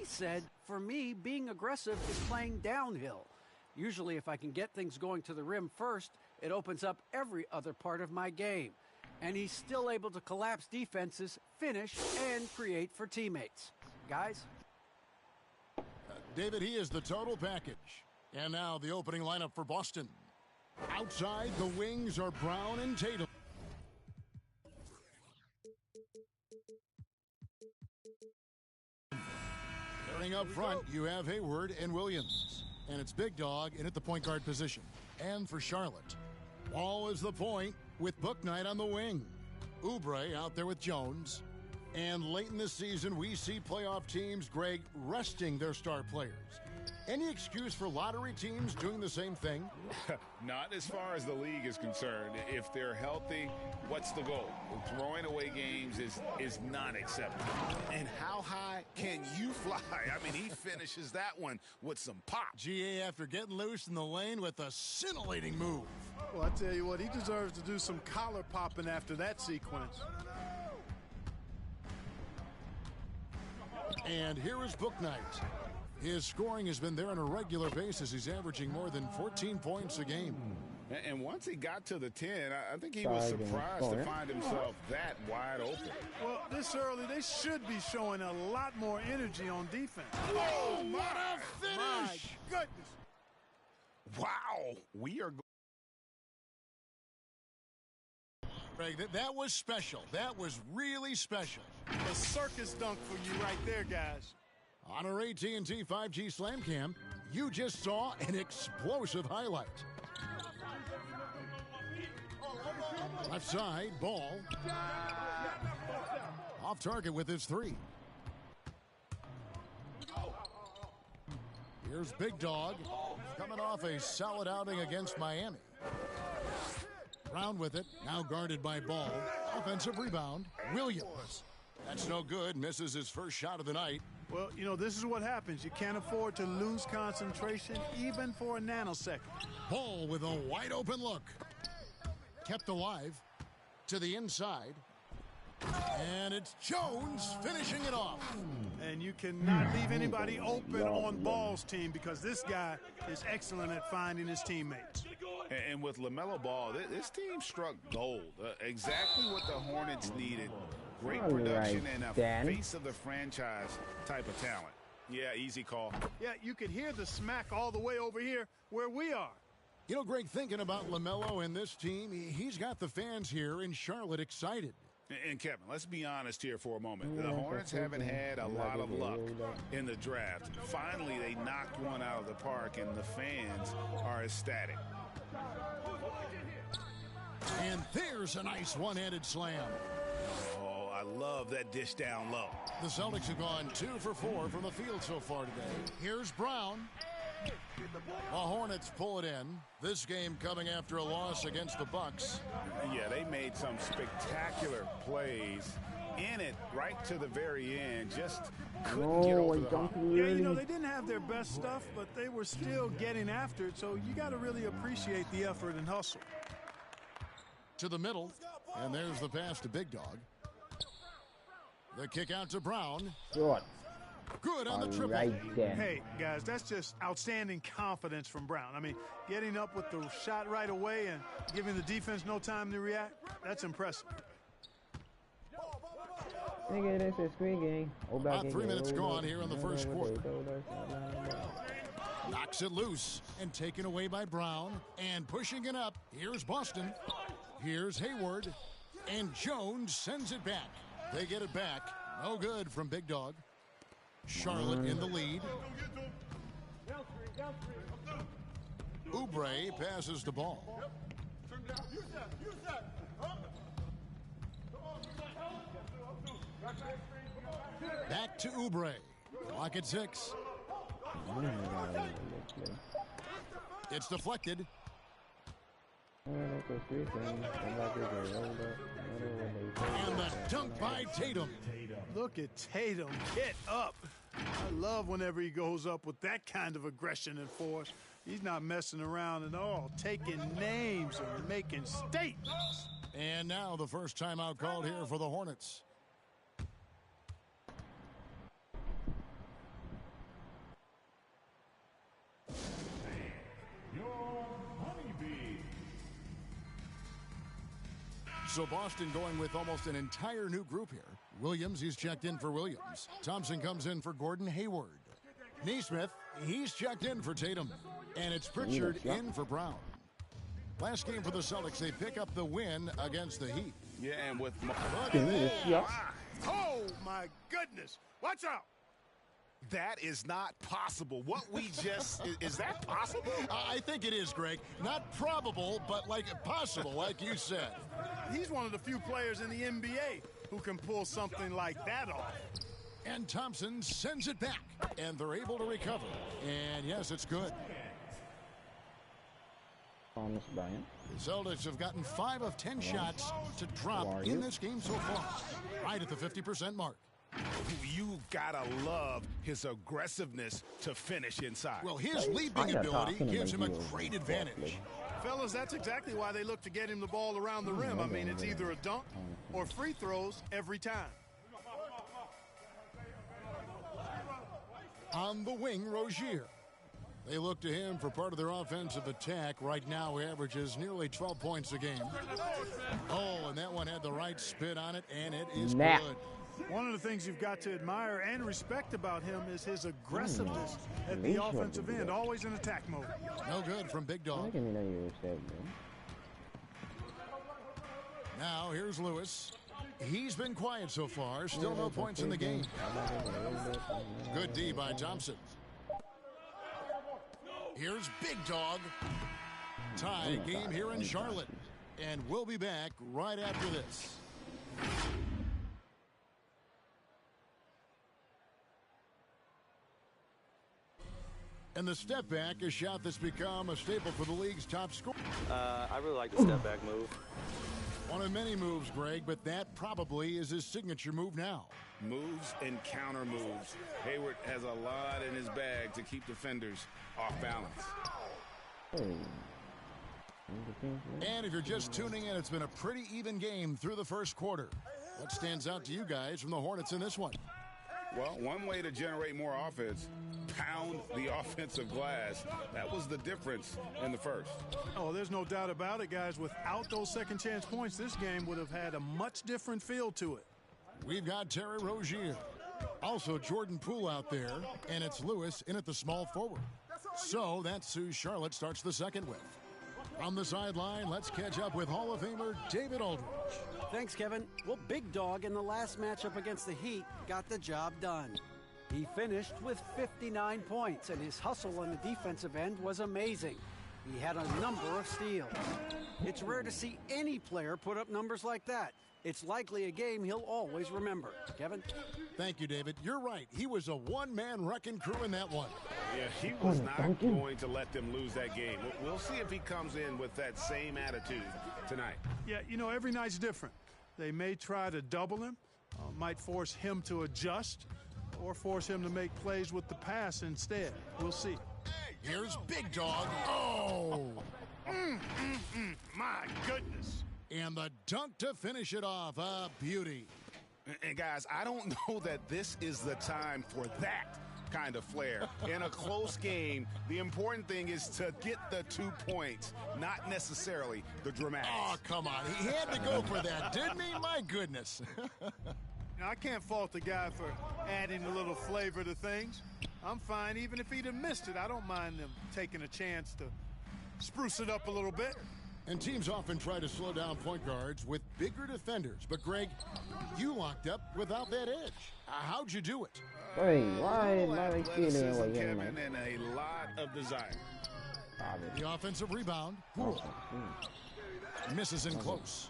said, for me, being aggressive is playing downhill. Usually if I can get things going to the rim first, it opens up every other part of my game. And he's still able to collapse defenses, finish, and create for teammates. Guys? David, he is the total package. And now the opening lineup for Boston. Outside, the wings are Brown and Tatum. Pairing up front, you have Hayward and Williams. And it's Big Dog in at the point guard position. And for Charlotte, Ball is the point with Bouknight on the wing. Oubre out there with Jones. And late in the season, we see playoff teams, Greg, resting their star players. Any excuse for lottery teams doing the same thing? Not as far as the league is concerned. If they're healthy, what's the goal? Throwing away games is not acceptable. And how high can you fly? I mean, he finishes that one with some pop. GA after getting loose in the lane with a scintillating move. Well, I tell you what, he deserves to do some collar popping after that sequence. And here is Bouknight. His scoring has been there on a regular basis. He's averaging more than 14 points a game. And once he got to the 10, I think he was surprised to find himself that wide open. Well, this early, they should be showing a lot more energy on defense. Oh, what a finish! My goodness. Wow. We are Greg, that was special. That was really special. A circus dunk for you right there, guys. On our AT&T 5G Slam Cam, you just saw an explosive highlight. Left side, Ball. Off target with his three. Here's Big Dog, coming off a solid outing against Miami. Brown with it, now guarded by Ball. Offensive rebound, Williams. That's no good, misses his first shot of the night. Well, you know, this is what happens. You can't afford to lose concentration even for a nanosecond. Ball with a wide open look. Kept alive to the inside. And it's Jones finishing it off. And you cannot leave anybody open on Ball's team because this guy is excellent at finding his teammates. And with LaMelo Ball, this team struck gold. Exactly what the Hornets needed. Great production and a face of the franchise type of talent. Yeah, easy call. Yeah, you could hear the smack all the way over here where we are. You know, Greg, thinking about LaMelo and this team, he's got the fans here in Charlotte excited. And Kevin, let's be honest here for a moment. The Hornets haven't had a lot of luck in the draft. Finally, they knocked one out of the park, and the fans are ecstatic. And there's a nice one-handed slam. Oh, I love that dish down low. The Celtics have gone 2 for 4 from the field so far today. Here's Brown. The Hornets pull it in. This game coming after a loss against the Bucks. Yeah, they made some spectacular plays in it right to the very end. Just couldn't get over the hump. Yeah, you know, they didn't have their best stuff, but they were still getting after it, so you got to really appreciate the effort and hustle. To the middle, and there's the pass to Big Dog. The kick out to Brown. Good on the triple. Right there. Hey, guys, that's just outstanding confidence from Brown. I mean, getting up with the shot right away and giving the defense no time to react, that's impressive. Nigga, this is screen game. About 3 minutes gone here in the first quarter. Knocks it loose and taken away by Brown. And pushing it up, here's Boston. Here's Hayward. And Jones sends it back. They get it back. No good from Big Dog. Charlotte in the lead. Oubre passes the ball. Back to Oubre. Clock at 6. It's deflected. And the dunk by Tatum. Look at Tatum get up. I love whenever he goes up with that kind of aggression and force. He's not messing around at all, taking names and making statements. And now the first timeout called here for the Hornets. So Boston going with almost an entire new group here. Williams, he's checked in for Williams. Thompson comes in for Gordon Hayward. Nesmith, he's checked in for Tatum. And it's Pritchard in for Brown. Last game for the Celtics, they pick up the win against the Heat. Yeah, and with... Oh, my goodness. Watch out. That is not possible. What we just... is that possible? I think it is, Greg. Not probable, but like possible, like you said. He's one of the few players in the NBA who can pull something like that off. And Thompson sends it back, and they're able to recover. And yes, it's good. Thomas Bryant. The Celtics have gotten 5 of 10 shots to drop in this game so far, right at the 50% mark. You gotta love his aggressiveness to finish inside. Well, his leaping ability gives him a great advantage. Fellas, that's exactly why they look to get him the ball around the rim. I mean, it's either a dunk or free throws every time. On the wing, Rozier. They look to him for part of their offensive attack. Right now, he averages nearly 12 points a game. Oh, and that one had the right spin on it, and it is good. One of the things you've got to admire and respect about him is his aggressiveness at the offensive end, always in attack mode. No good from Big Dog. Now, here's Lewis. He's been quiet so far. Still no points in the game. Good D by Thompson. Here's Big Dog. Tie game here in Charlotte. And we'll be back right after this. And the step back, a shot that's become a staple for the league's top scorer. I really like the step back move. One of many moves, Greg, but that probably is his signature move now. Moves and counter moves. Hayward has a lot in his bag to keep defenders off balance. And if you're just tuning in, it's been a pretty even game through the first quarter. What stands out to you guys from the Hornets in this one? Well, one way to generate more offense, pound the offensive glass. That was the difference in the first. Oh, there's no doubt about it, guys. Without those second chance points, this game would have had a much different feel to it. We've got Terry Rozier. Also Jordan Poole out there, and it's Lewis in at the small forward. So that's who Charlotte starts the second with. On the sideline, let's catch up with Hall of Famer David Aldridge. Thanks, Kevin. Well, Big Dog in the last matchup against the Heat got the job done. He finished with 59 points, and his hustle on the defensive end was amazing. He had a number of steals. It's rare to see any player put up numbers like that. It's likely a game he'll always remember. Kevin? Thank you, David. You're right. He was a one-man wrecking crew in that one. Yeah, he was not going to let them lose that game. We'll see if he comes in with that same attitude tonight. Yeah, you know, every night's different. They may try to double him, might force him to adjust, or force him to make plays with the pass instead. We'll see. Here's Big Dog. Oh! My goodness. And the dunk to finish it off. A beauty. And guys, I don't know that this is the time for that kind of flair. In a close game, the important thing is to get the 2 points, not necessarily the dramatics. Oh, come on. He had to go for that, didn't he? My goodness. Now, I can't fault the guy for adding a little flavor to things. I'm fine even if he'd have missed it. I don't mind them taking a chance to spruce it up a little bit. And teams often try to slow down point guards with bigger defenders. But, Greg, you locked up without that edge. How'd you do it? Hey, why athleticism, Kevin, and a lot of desire. The offensive rebound. Misses in close.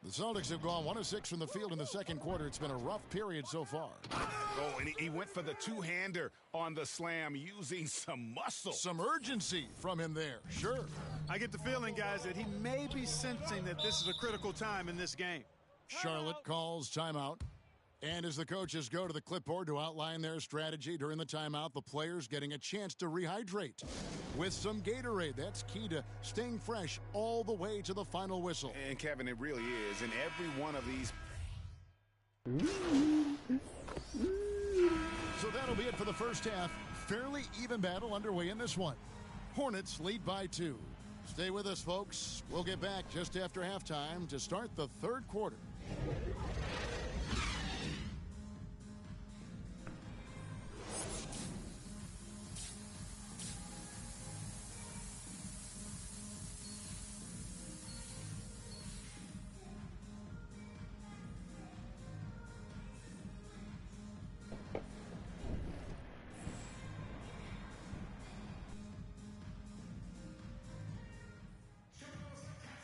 The Celtics have gone 1 of 6 from the field in the second quarter. It's been a rough period so far. Oh, and he went for the two-hander on the slam using some muscle. Some urgency from him there, sure. I get the feeling, guys, that he may be sensing that this is a critical time in this game. Charlotte calls timeout. And as the coaches go to the clipboard to outline their strategy during the timeout, the players getting a chance to rehydrate with some Gatorade. That's key to staying fresh all the way to the final whistle. And, Kevin, it really is. In every one of these. So that'll be it for the first half. Fairly even battle underway in this one. Hornets lead by 2. Stay with us, folks. We'll get back just after halftime to start the third quarter.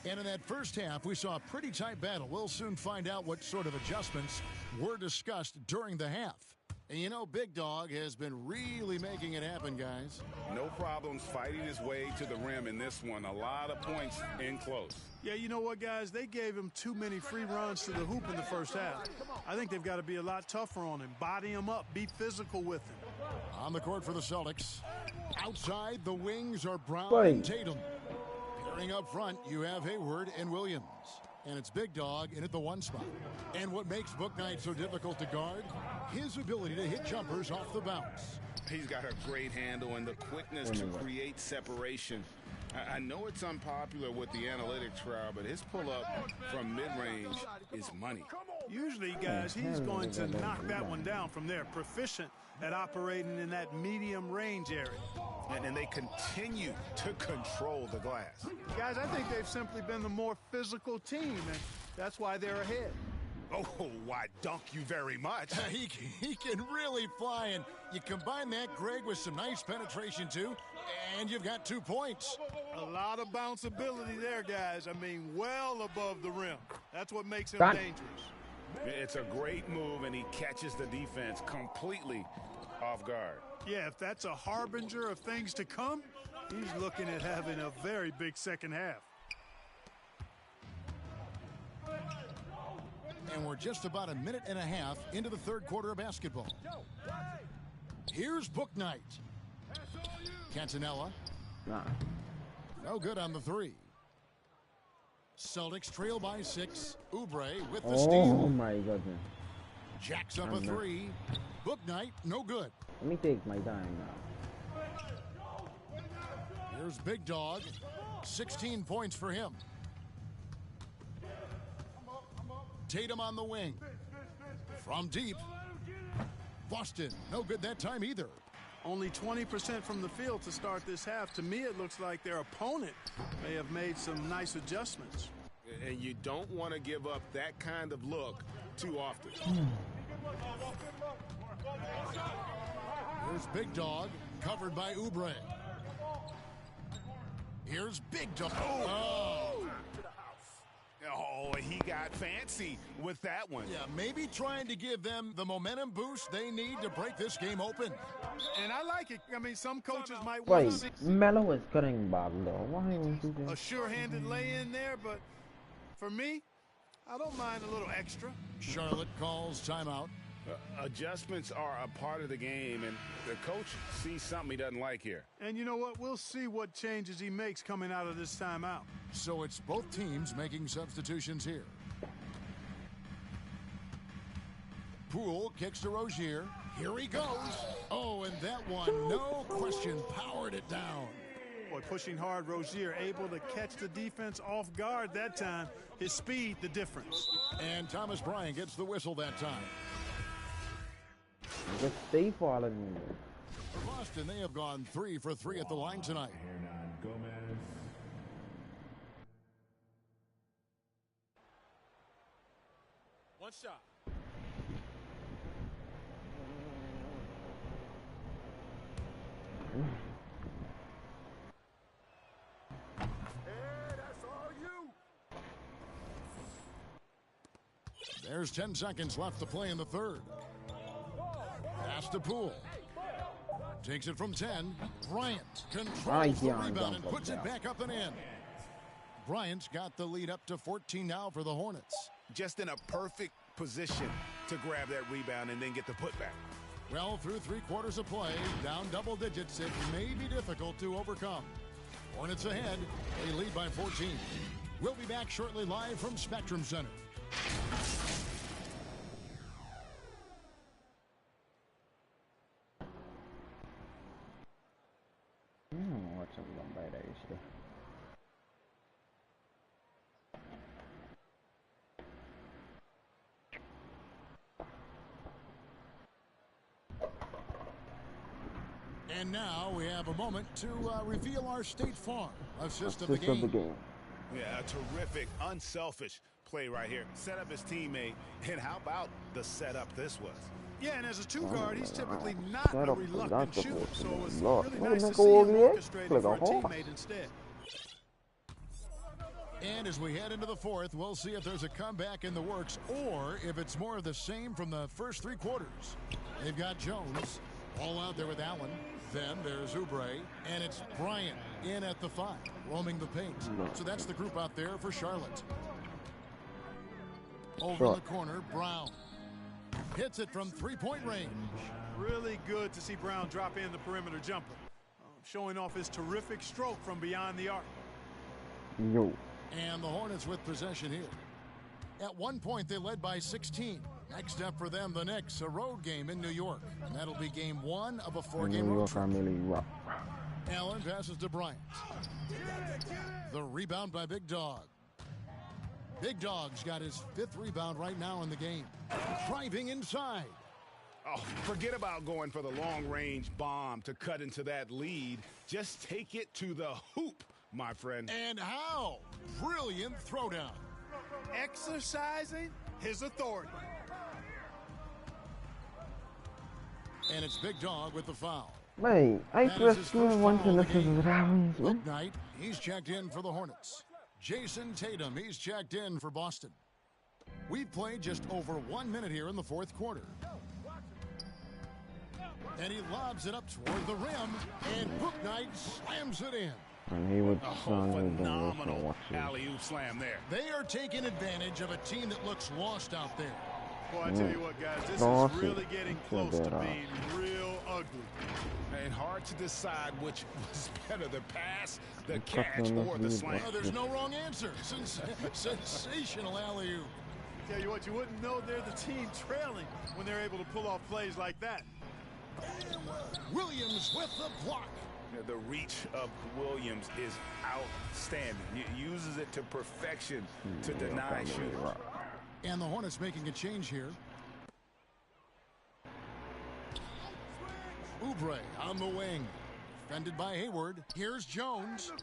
And in that first half, we saw a pretty tight battle. We'll soon find out what sort of adjustments were discussed during the half. And you know, Big Dog has been really making it happen, guys. No problems fighting his way to the rim in this one. A lot of points in close. Yeah, you know what, guys? They gave him too many free runs to the hoop in the first half. I think they've got to be a lot tougher on him. Body him up. Be physical with him. On the court for the Celtics. Outside, the wings are Brown Right. and Tatum. Pairing up front, you have Hayward and Williams. And it's Big Dog in at the one spot. And what makes Bouknight so difficult to guard? His ability to hit jumpers off the bounce. He's got a great handle and the quickness to create separation. I know it's unpopular with the analytics crowd, but his pull-up from mid-range is money. Usually, guys, he's going to knock that one down from there. Proficient at operating in that medium range area. And they continue to control the glass. Guys, I think they've simply been the more physical team, and that's why they're ahead. Oh, why, dunk you very much. He can really fly, and you combine that, Greg, with some nice penetration, too, and you've got 2 points. A lot of bounceability there, guys. I mean, well above the rim. That's what makes him That- dangerous. It's a great move, and he catches the defense completely off guard. Yeah, if that's a harbinger of things to come, he's looking at having a very big second half. And we're just about a minute and a half into the third quarter of basketball. Here's Bouknight. Cantonella. Nah. No good on the three. Celtics trail by 6. Oubre with the Oh steal. my goodness. Jacks up a I'm not- 3. Bouknight, no good. Let me take my time now. Here's Big Dog. 16 points for him. Tatum on the wing. From deep. Boston, no good that time either. Only 20% from the field to start this half. To me, it looks like their opponent may have made some nice adjustments. And you don't want to give up that kind of look too often. Here's Big Dog, covered by Oubre. Here's Big Dog. Oh, he got fancy with that one. Yeah, maybe trying to give them the momentum boost they need to break this game open. And I like it. I mean, some coaches might want to Wait, see Melo is cutting back though. Why won't you a just... sure-handed lay-in there, but for me, I don't mind a little extra. Charlotte calls timeout. Adjustments are a part of the game, and the coach sees something he doesn't like here. And you know what? We'll see what changes he makes coming out of this timeout. So it's both teams making substitutions here. Poole kicks to Rozier. Here he goes. Oh, and that one, no question, powered it down. Boy, pushing hard, Rozier able to catch the defense off guard that time. His speed, the difference. And Thomas Bryant gets the whistle that time. Just stay following me. For Boston, they have gone 3 for 3 at the line tonight. One shot. There's 10 seconds left to play in the third. Pass to Poole. Takes it from 10. Bryant controls the rebound and puts it back up and in. Bryant's got the lead up to 14 now for the Hornets. Just in a perfect position to grab that rebound and then get the putback. Well, through 3 quarters of play, down double digits, it may be difficult to overcome. Hornets ahead. They lead by 14. We'll be back shortly live from Spectrum Center. What's up, Bombay? And now we have a moment to reveal our State Farm assist of the game. Yeah, a terrific, unselfish play right here. Set up his teammate, and how about the setup this was? Yeah, and as a two-guard, he's typically not a reluctant shooter, so it's Lord. really nice to see him orchestrating for a teammate instead. And as we head into the fourth, we'll see if there's a comeback in the works or if it's more of the same from the first three quarters. They've got Jones all out there with Allen. Then there's Oubre, and it's Bryant in at the 5, roaming the paint. So that's the group out there for Charlotte. Over in the corner, Brown hits it from three-point range. Really good to see Brown drop in the perimeter jumper, showing off his terrific stroke from beyond the arc. And the Hornets with possession here. At one point, they led by 16. Next up for them, the Knicks, a road game in New York. And that'll be game 1 of a 4-game road trip. Allen passes to Bryant. The rebound by Big Dog. Big Dog's got his 5th rebound right now in the game. Driving inside. Oh, forget about going for the long-range bomb to cut into that lead. Just take it to the hoop, my friend. And how? Brilliant throwdown. Exercising his authority. And it's Big Dog with the foul. Mate, I just want to listen to Book Night, he's checked in for the Hornets. Jason Tatum, he's checked in for Boston. We've played just over 1 minute here in the fourth quarter. And he lobs it up toward the rim, and Book Night slams it in. And he would phenomenal alley-oop slam there. They are taking advantage of a team that looks lost out there. Boy, I tell you what, guys, this is really getting close to being real ugly. And hard to decide which was better, the pass, the catch, or the slam. Well, there's no wrong answer. Sensational alley-oop. Tell you what, you wouldn't know they're the team trailing when they're able to pull off plays like that. Williams with the block. The reach of Williams is outstanding. He uses it to perfection to deny shooters. And the Hornets making a change here. Oubre on the wing. Defended by Hayward. Here's Jones.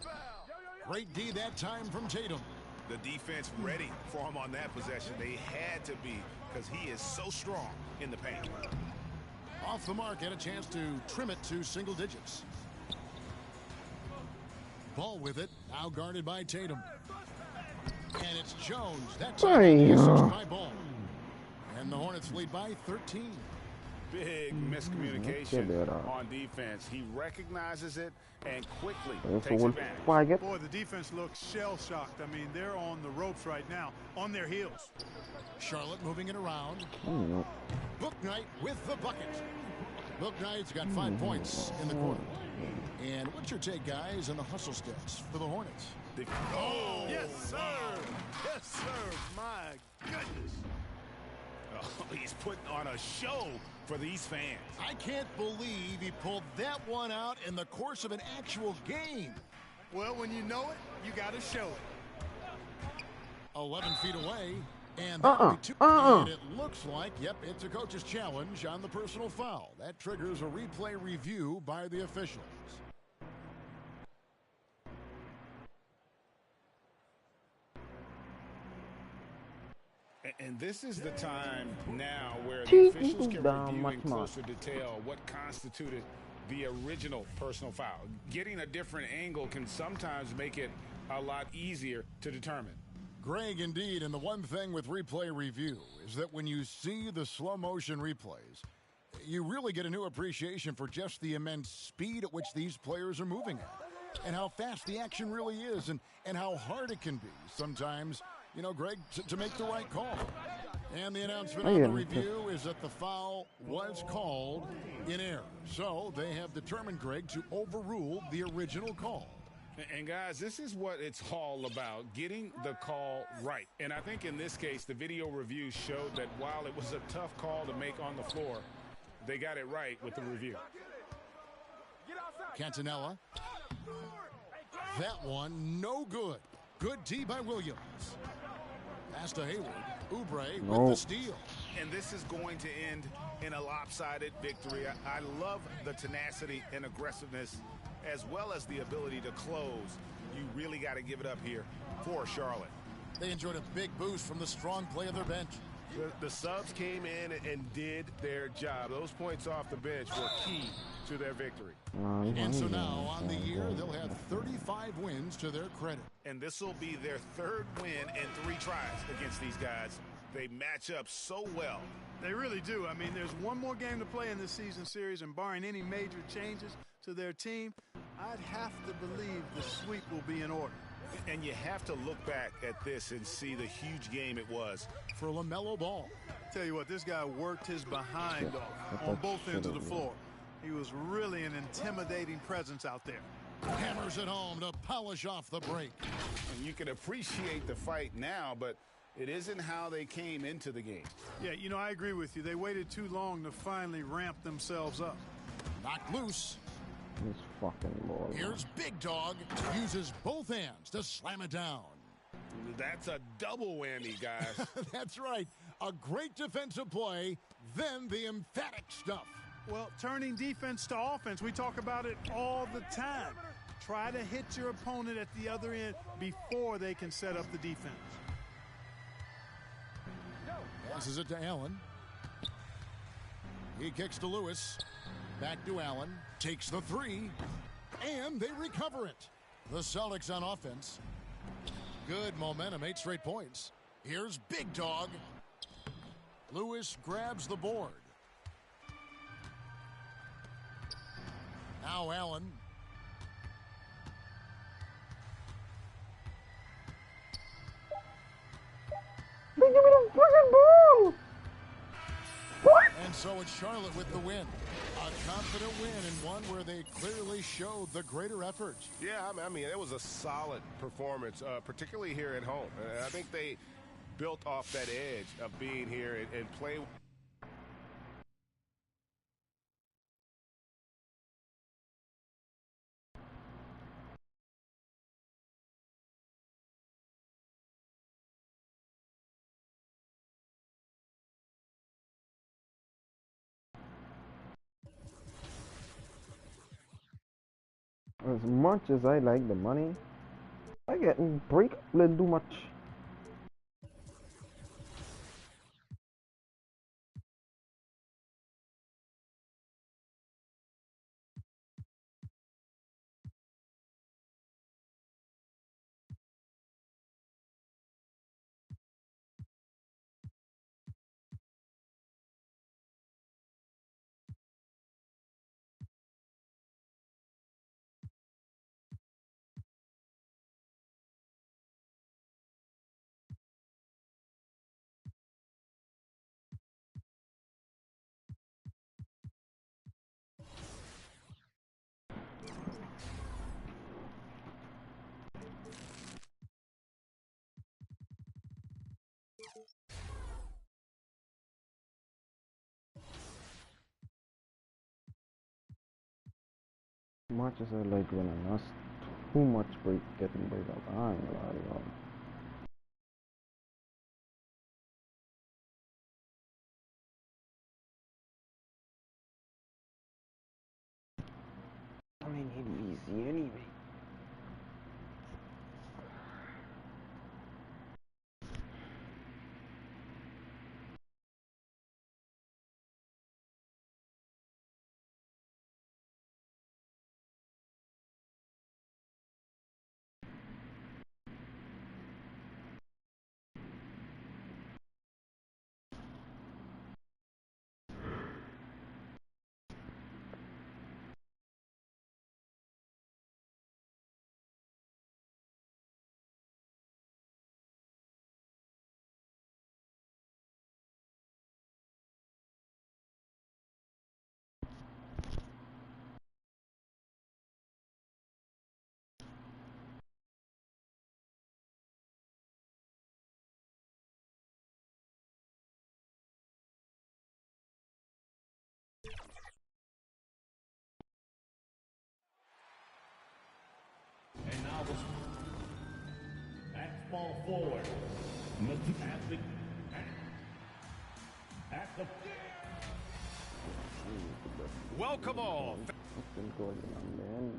Great D that time from Tatum. The defense ready for him on that possession. They had to be because he is so strong in the paint. Off the mark, had a chance to trim it to single digits. Ball with it, now guarded by Tatum. And it's Jones. That's by Ball. And the Hornets lead by 13. Big miscommunication on defense. He recognizes it and quickly takes advantage. Boy, the defense looks shell-shocked. I mean, they're on the ropes right now, on their heels. Charlotte moving it around. Book Night with the bucket. Book Knight's got 5 points in the quarter. And what's your take, guys, on the hustle steps for the Hornets? Oh, yes, sir. Yes, sir. My goodness. Oh, he's putting on a show for these fans. I can't believe he pulled that one out in the course of an actual game. Well, when you know it, you got to show it. 11 feet away. And and it looks like, yep, it's a coach's challenge on the personal foul. That triggers a replay review by the officials. And this is the time now where the officials can review in closer detail what constituted the original personal foul. Getting a different angle can sometimes make it a lot easier to determine. Greg, indeed, and the one thing with replay review is that when you see the slow motion replays, you really get a new appreciation for just the immense speed at which these players are moving at, and how fast the action really is, and how hard it can be sometimes, you know, Greg, to make the right call. And the announcement on the review is that the foul was called in error. So they have determined, Greg, to overrule the original call. And, guys, this is what it's all about, getting the call right. And I think in this case, the video review showed that while it was a tough call to make on the floor, they got it right with the review. Cantanella. That one, no good. Good D by Williams. Pass to Hayward. Oubre No. with the steal. And this is going to end in a lopsided victory. I love the tenacity and aggressiveness as well as the ability to close. You really got to give it up here for Charlotte. They enjoyed a big boost from the strong play of their bench. The subs came in and did their job. Those points off the bench were key to their victory. And so now on the year, they'll have 35 wins to their credit. And this will be their third win in 3 tries against these guys. They match up so well. They really do. I mean, there's one more game to play in this season series, and barring any major changes to their team, I'd have to believe the sweep will be in order. And you have to look back at this and see the huge game it was. For LaMelo Ball. Tell you what, this guy worked his behind off on both ends of the floor. He was really an intimidating presence out there. Hammers it home to polish off the break. And you can appreciate the fight now, but it isn't how they came into the game. Yeah, you know, I agree with you. They waited too long to finally ramp themselves up. Knocked loose. This fucking ball. Here's Big Dog. Uses both hands to slam it down. That's a double whammy, guys. That's right. A great defensive play, then the emphatic stuff. Well, turning defense to offense, we talk about it all the time. Try to hit your opponent at the other end before they can set up the defense. Passes it to Allen. He kicks to Lewis. Back to Allen. Takes the 3. And they recover it. The Celtics on offense. Good momentum, 8 straight points. Here's Big Dog. Lewis grabs the board. Now Allen. Give me the fucking ball! What? And so it's Charlotte with the win. A confident win and one where they clearly showed the greater effort. Yeah, I mean, it was a solid performance, particularly here at home. I think they built off that edge of being here and play. As much as I like the money, I getting break a little too much. Much as I like winning, that's too much break getting break up. I ain't gonna lie to you. I mean, it'd be easy anyway. welcome all. Fucking going on, man.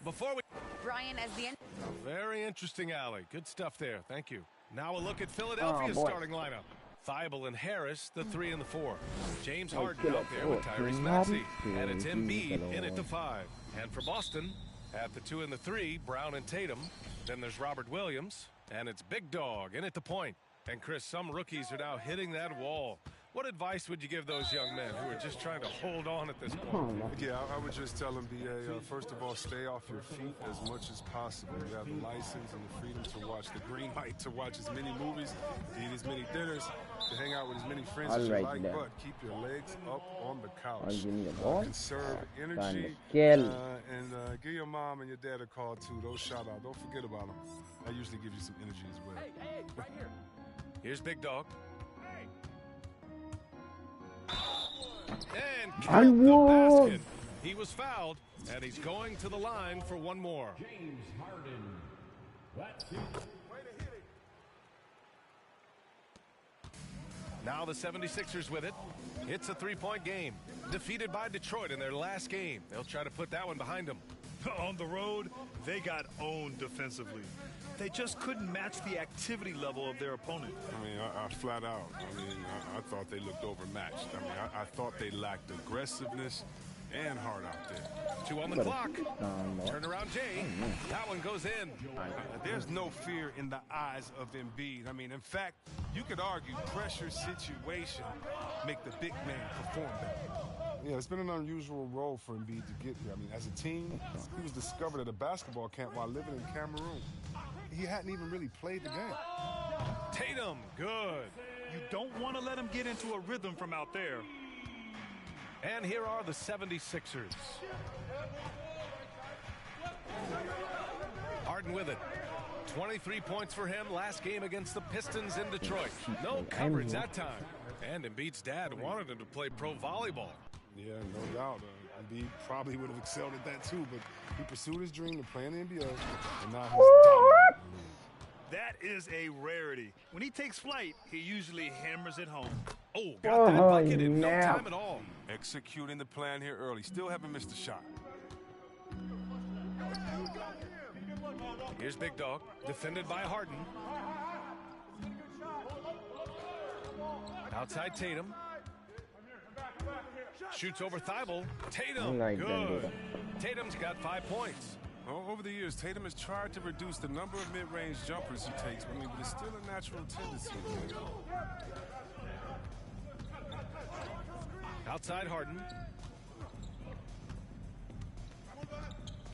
Before we... Brian, as the end. Very interesting, Allie. Good stuff there. Thank you. Now a look at Philadelphia's starting lineup. Thibault and Harris, the 3 and the 4. James Harden out there with Tyrese Maxey. And it's Embiid in at the 5. And for Boston, at the 2 and the 3, Brown and Tatum. Then there's Robert Williams. And it's Big Dog in at the point. And Chris, some rookies are now hitting that wall. What advice would you give those young men who are just trying to hold on at this point? Yeah, I would just tell them, BA, first of all, stay off your feet as much as possible. You have the license and the freedom to watch the green light, to watch as many movies, to eat as many dinners, to hang out with as many friends as you like, but keep your legs up on the couch. Conserve energy, and give your mom and your dad a call, too. Those shout-out. Don't forget about them. That usually gives you some energy as well. Hey, right here. Here's Big Dog. And count the basket. He was fouled, and he's going to the line for one more. James Harden. That's it. Now the 76ers with it. It's a three-point game. Defeated by Detroit in their last game. They'll try to put that one behind them. On the road, they got owned defensively. They just couldn't match the activity level of their opponent. I mean, I flat out. I thought they looked overmatched. I mean, I thought they lacked aggressiveness and heart out there. 2 on the clock. Turnaround Jay. That one goes in. There's no fear in the eyes of Embiid. I mean, in fact, you could argue pressure situation make the big man perform better. Yeah, it's been an unusual role for Embiid to get here. I mean, as a team, he was discovered at a basketball camp while living in Cameroon. He hadn't even really played the game. Tatum, good. You don't want to let him get into a rhythm from out there. And here are the 76ers. Harden with it. 23 points for him last game against the Pistons in Detroit. No coverage that time. And Embiid's dad wanted him to play pro volleyball. Yeah, no doubt. Embiid probably would have excelled at that too, but he pursued his dream to play in the NBA, and now he's dominant. That is a rarity. When he takes flight, he usually hammers it home. Oh, got that bucket in no time at all. Executing the plan here early. Still haven't missed a shot. Here's Big Dog, defended by Harden. Outside Tatum. Shoots over Thibault. Tatum, good. Tatum's got 5 points. Over the years, Tatum has tried to reduce the number of mid-range jumpers he takes, but it's still a natural tendency. Outside Harden.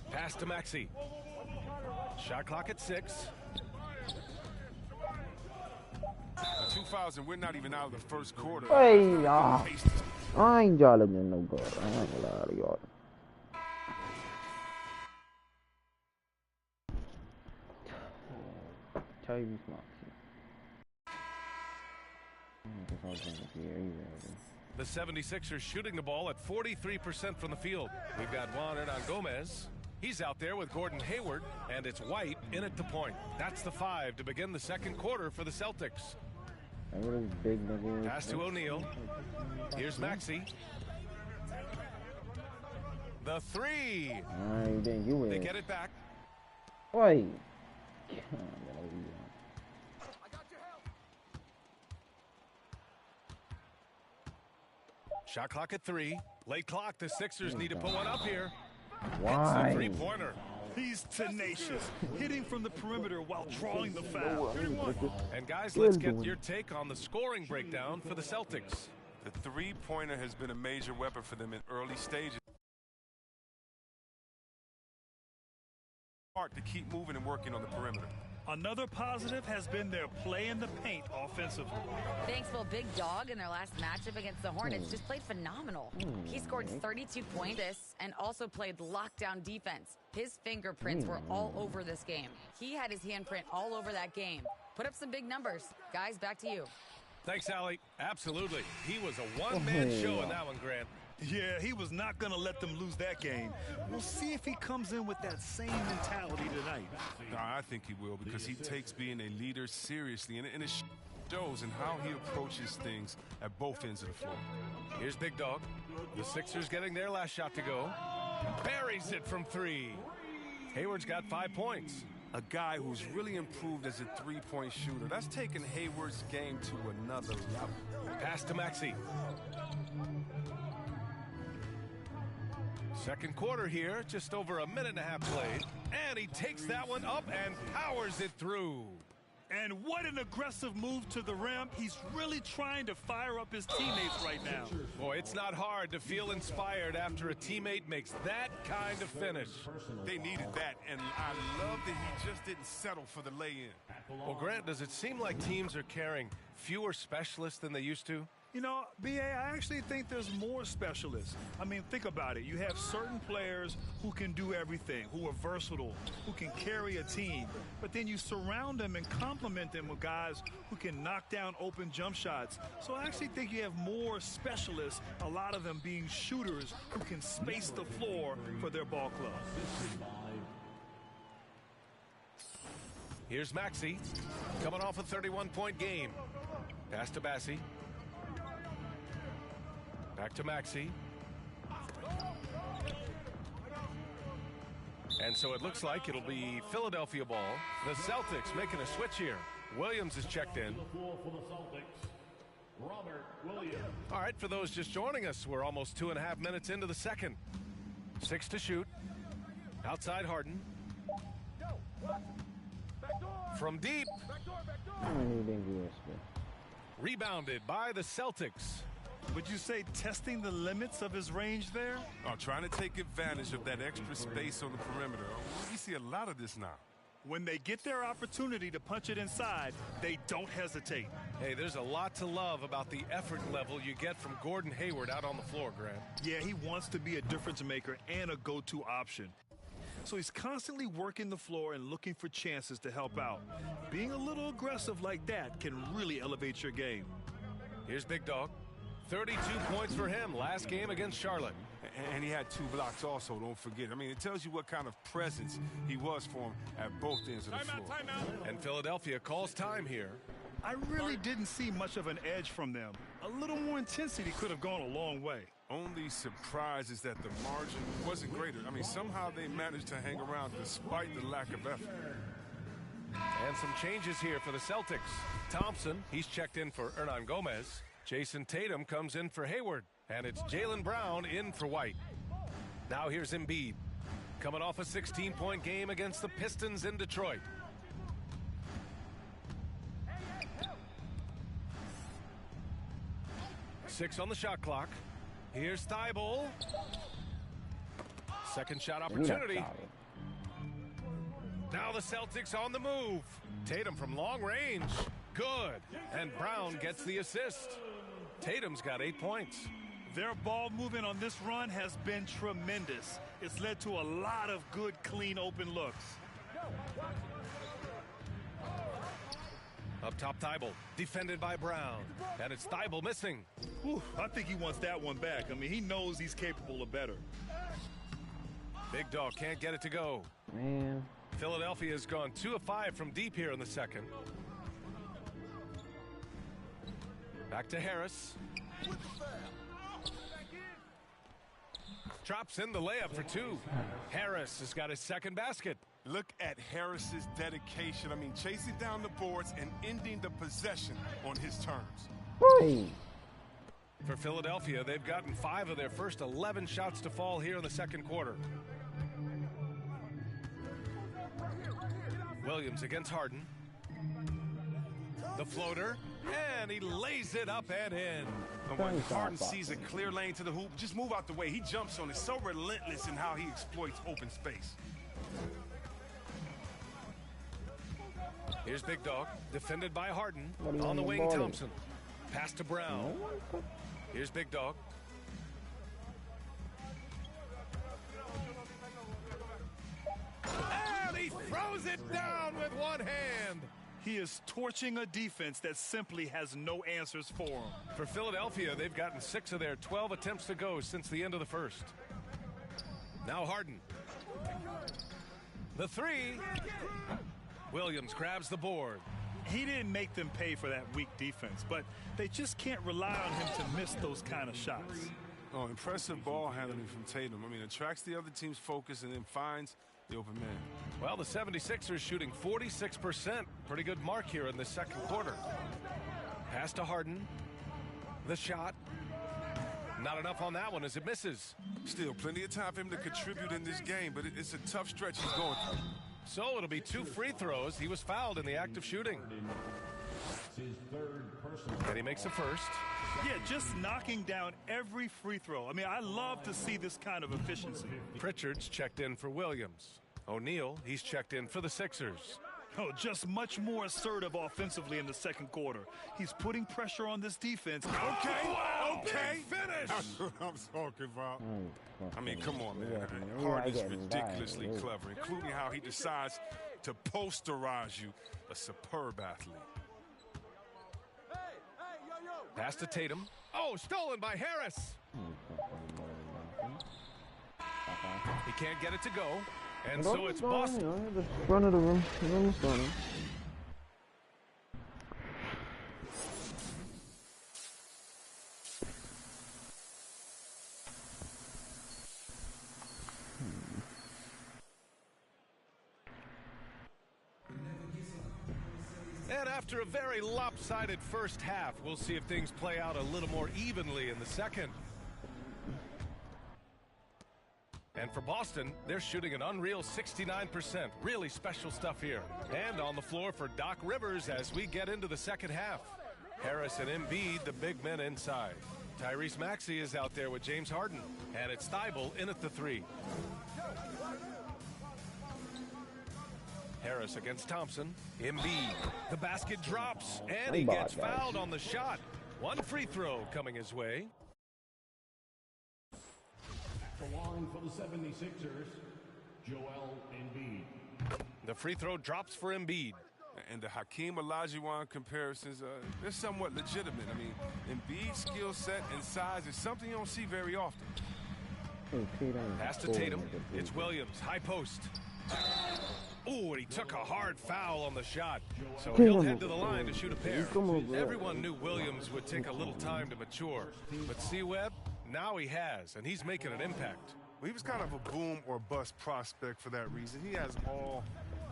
Pass to Maxey. Shot clock at 6. The 2000, we're not even out of the first quarter. Hey, I ain't jolling you no good. I ain't gonna lie to y'all. Tyrese Maxey. The 76ers shooting the ball at 43% from the field. We've got Juan Hernan Gomez. He's out there with Gordon Hayward, and it's White in at the point. That's the 5 to begin the second quarter for the Celtics. Pass to O'Neal. Here's Maxey. The 3. They get it back. Oi. Shot clock at 3. Late clock. The Sixers need to put one up here. Why? It's a three-pointer. He's tenacious, hitting from the perimeter while drawing the foul. And guys, let's get your take on the scoring breakdown for the Celtics. The three-pointer has been a major weapon for them in early stages. Hard to keep moving and working on the perimeter. Another positive has been their play in the paint offensively. Thanks, well, Big Dog in their last matchup against the Hornets just played phenomenal. He scored 32 points and also played lockdown defense. His fingerprints were all over this game. He had his handprint all over that game. Put up some big numbers. Guys, back to you. Thanks, Allie. Absolutely. He was a one-man show in that one, Grant. Yeah, he was not going to let them lose that game. We'll see if he comes in with that same mentality tonight. I think he will, because he takes being a leader seriously. And it's shows in how he approaches things at both ends of the floor. Here's Big Dog. The Sixers getting their last shot to go. Buries it from 3. Hayward's got 5 points. A guy who's really improved as a three-point shooter. That's taken Hayward's game to another level. Pass to Maxey. Second quarter here, just over a minute and a half played. And he takes that one up and powers it through. And what an aggressive move to the rim. He's really trying to fire up his teammates right now. Boy, it's not hard to feel inspired after a teammate makes that kind of finish. They needed that, and I love that he just didn't settle for the lay-in. Well, Grant, does it seem like teams are carrying fewer specialists than they used to? You know, B.A., I actually think there's more specialists. I mean, think about it. You have certain players who can do everything, who are versatile, who can carry a team. But then you surround them and complement them with guys who can knock down open jump shots. So I actually think you have more specialists, a lot of them being shooters who can space the floor for their ball club. Here's Maxey, coming off a 31-point game. Pass to Bassey. Back to Maxey. And so it looks like it'll be Philadelphia ball. The Celtics making a switch here. Williams is checked in. All right, for those just joining us, we're almost 2.5 minutes into the second. 6 to shoot. Outside Harden. From deep. Rebounded by the Celtics. Would you say testing the limits of his range there? Oh, trying to take advantage of that extra space on the perimeter. We see a lot of this now. When they get their opportunity to punch it inside, they don't hesitate. Hey, there's a lot to love about the effort level you get from Gordon Hayward out on the floor, Grant. Yeah, he wants to be a difference maker and a go-to option. So he's constantly working the floor and looking for chances to help out. Being a little aggressive like that can really elevate your game. Here's Big Dog. 32 points for him last game against Charlotte. And he had 2 blocks also, don't forget. I mean, it tells you what kind of presence he was for him at both ends of the floor. Timeout. And Philadelphia calls time here. I really didn't see much of an edge from them. A little more intensity could have gone a long way. Only surprise is that the margin wasn't greater. I mean, somehow they managed to hang around despite the lack of effort. And some changes here for the Celtics. Thompson, he's checked in for Hernan Gomez. Jason Tatum comes in for Hayward. And it's Jaylen Brown in for White. Now here's Embiid. Coming off a 16-point game against the Pistons in Detroit. Six on the shot clock. Here's Thibault. Second shot opportunity. Now the Celtics on the move. Tatum from long range. Good. And Brown gets the assist. Tatum's got 8 points. Their ball movement on this run has been tremendous. It's led to a lot of good, clean, open looks. Up top, Thibault, defended by Brown. And it's Thibault missing. Whew, I think he wants that one back. I mean, he knows he's capable of better. Big Dog can't get it to go. Man. Philadelphia has gone 2 of 5 from deep here in the second. Back to Harris. Drops in the layup for 2. Harris has got his second basket. Look at Harris's dedication. I mean, chasing down the boards and ending the possession on his terms. Hey. For Philadelphia, they've gotten 5 of their first 11 shots to fall here in the second quarter. Williams against Harden. The floater, and he lays it up and in. When Harden sees a clear lane to the hoop, just move out the way. He jumps on it, so relentless in how he exploits open space. Here's Big Dog, defended by Harden. On the wing, Thompson. Pass to Brown. Here's Big Dog. And he throws it down with one hand. He is torching a defense that simply has no answers for him. For Philadelphia, they've gotten 6 of their 12 attempts to go since the end of the first. Now Harden. The 3. Williams grabs the board. He didn't make them pay for that weak defense, but they just can't rely on him to miss those kind of shots. Oh, impressive ball handling from Tatum. I mean, attracts the other team's focus and then finds the open man. Well, the 76ers shooting 46%. Pretty good mark here in the second quarter. Pass to Harden. The shot. Not enough on that one as it misses. Still, plenty of time for him to contribute in this game, but it's a tough stretch he's going through. So it'll be 2 free throws. He was fouled in the act of shooting. And he makes the first. Yeah, just knocking down every free throw. I mean, I love to see this kind of efficiency. Pritchard's checked in for Williams. O'Neal, he's checked in for the Sixers. Oh, just much more assertive offensively in the second quarter. He's putting pressure on this defense. Okay, okay. Finish. That's what I'm talking about. I mean, come on, man. Yeah, Harden is yeah, ridiculously yeah. clever, including how he decides to posterize you. A superb athlete. Pass to Tatum. Oh, stolen by Harris. He can't get it to go. And so it's Boston. The front of the room. And after a very lopsided first half, we'll see if things play out a little more evenly in the second. And for Boston, they're shooting an unreal 69%. Really special stuff here. And on the floor for Doc Rivers as we get into the second half. Harris and Embiid, the big men inside. Tyrese Maxey is out there with James Harden. And it's Thybulle in at the 3. Harris against Thompson. Embiid. The basket drops. And he gets fouled on the shot. 1 free throw coming his way. Belonging for the 76ers, Joel Embiid. The free throw drops for Embiid. And the Hakeem Olajuwon comparisons, they're somewhat legitimate. I mean, Embiid's skill set and size is something you don't see very often. Pass to Tatum. It's Williams, high post. Oh, and he took a hard foul on the shot. So he'll head to the line to shoot a pair. Everyone knew Williams would take a little time to mature. But C-Webb, now he has, and he's making an impact. Well, he was kind of a boom or bust prospect for that reason. He has all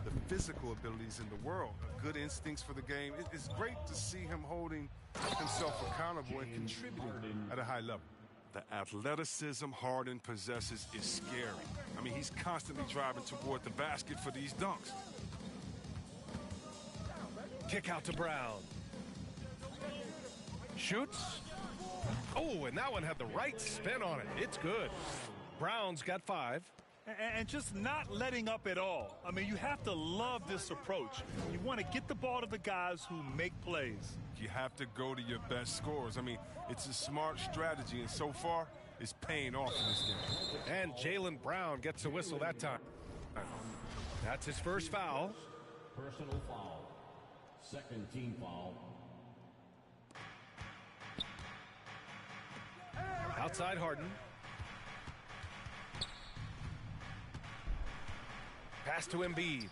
the physical abilities in the world, good instincts for the game. It's great to see him holding himself accountable and contributing at a high level. The athleticism Harden possesses is scary. I mean, he's constantly driving toward the basket for these dunks. Kick out to Brown. Shoots. Oh, and that one had the right spin on it. It's good. Brown's got 5. And just not letting up at all. I mean, you have to love this approach. You want to get the ball to the guys who make plays. You have to go to your best scorers. I mean, it's a smart strategy, and so far, it's paying off in this game. And Jaylen Brown gets a whistle that time. That's his first foul. Personal foul. Second team foul. Outside Harden. Pass to Embiid.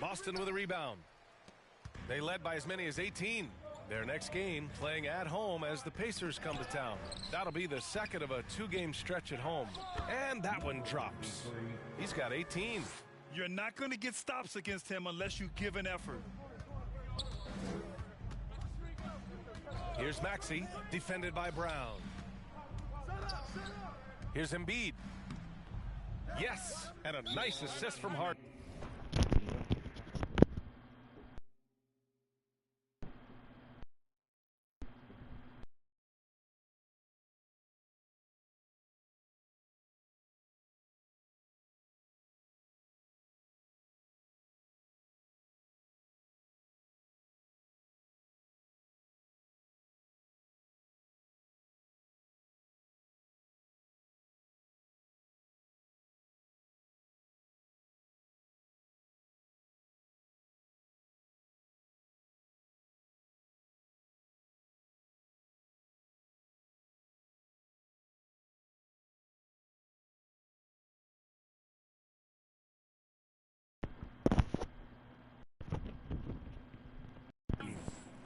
Boston with a rebound. They led by as many as 18. Their next game playing at home as the Pacers come to town. That'll be the second of a 2-game stretch at home. And that one drops. He's got 18. You're not going to get stops against him unless you give an effort. Here's Maxey, defended by Brown. Here's Embiid. Yes, and a nice assist from Harden.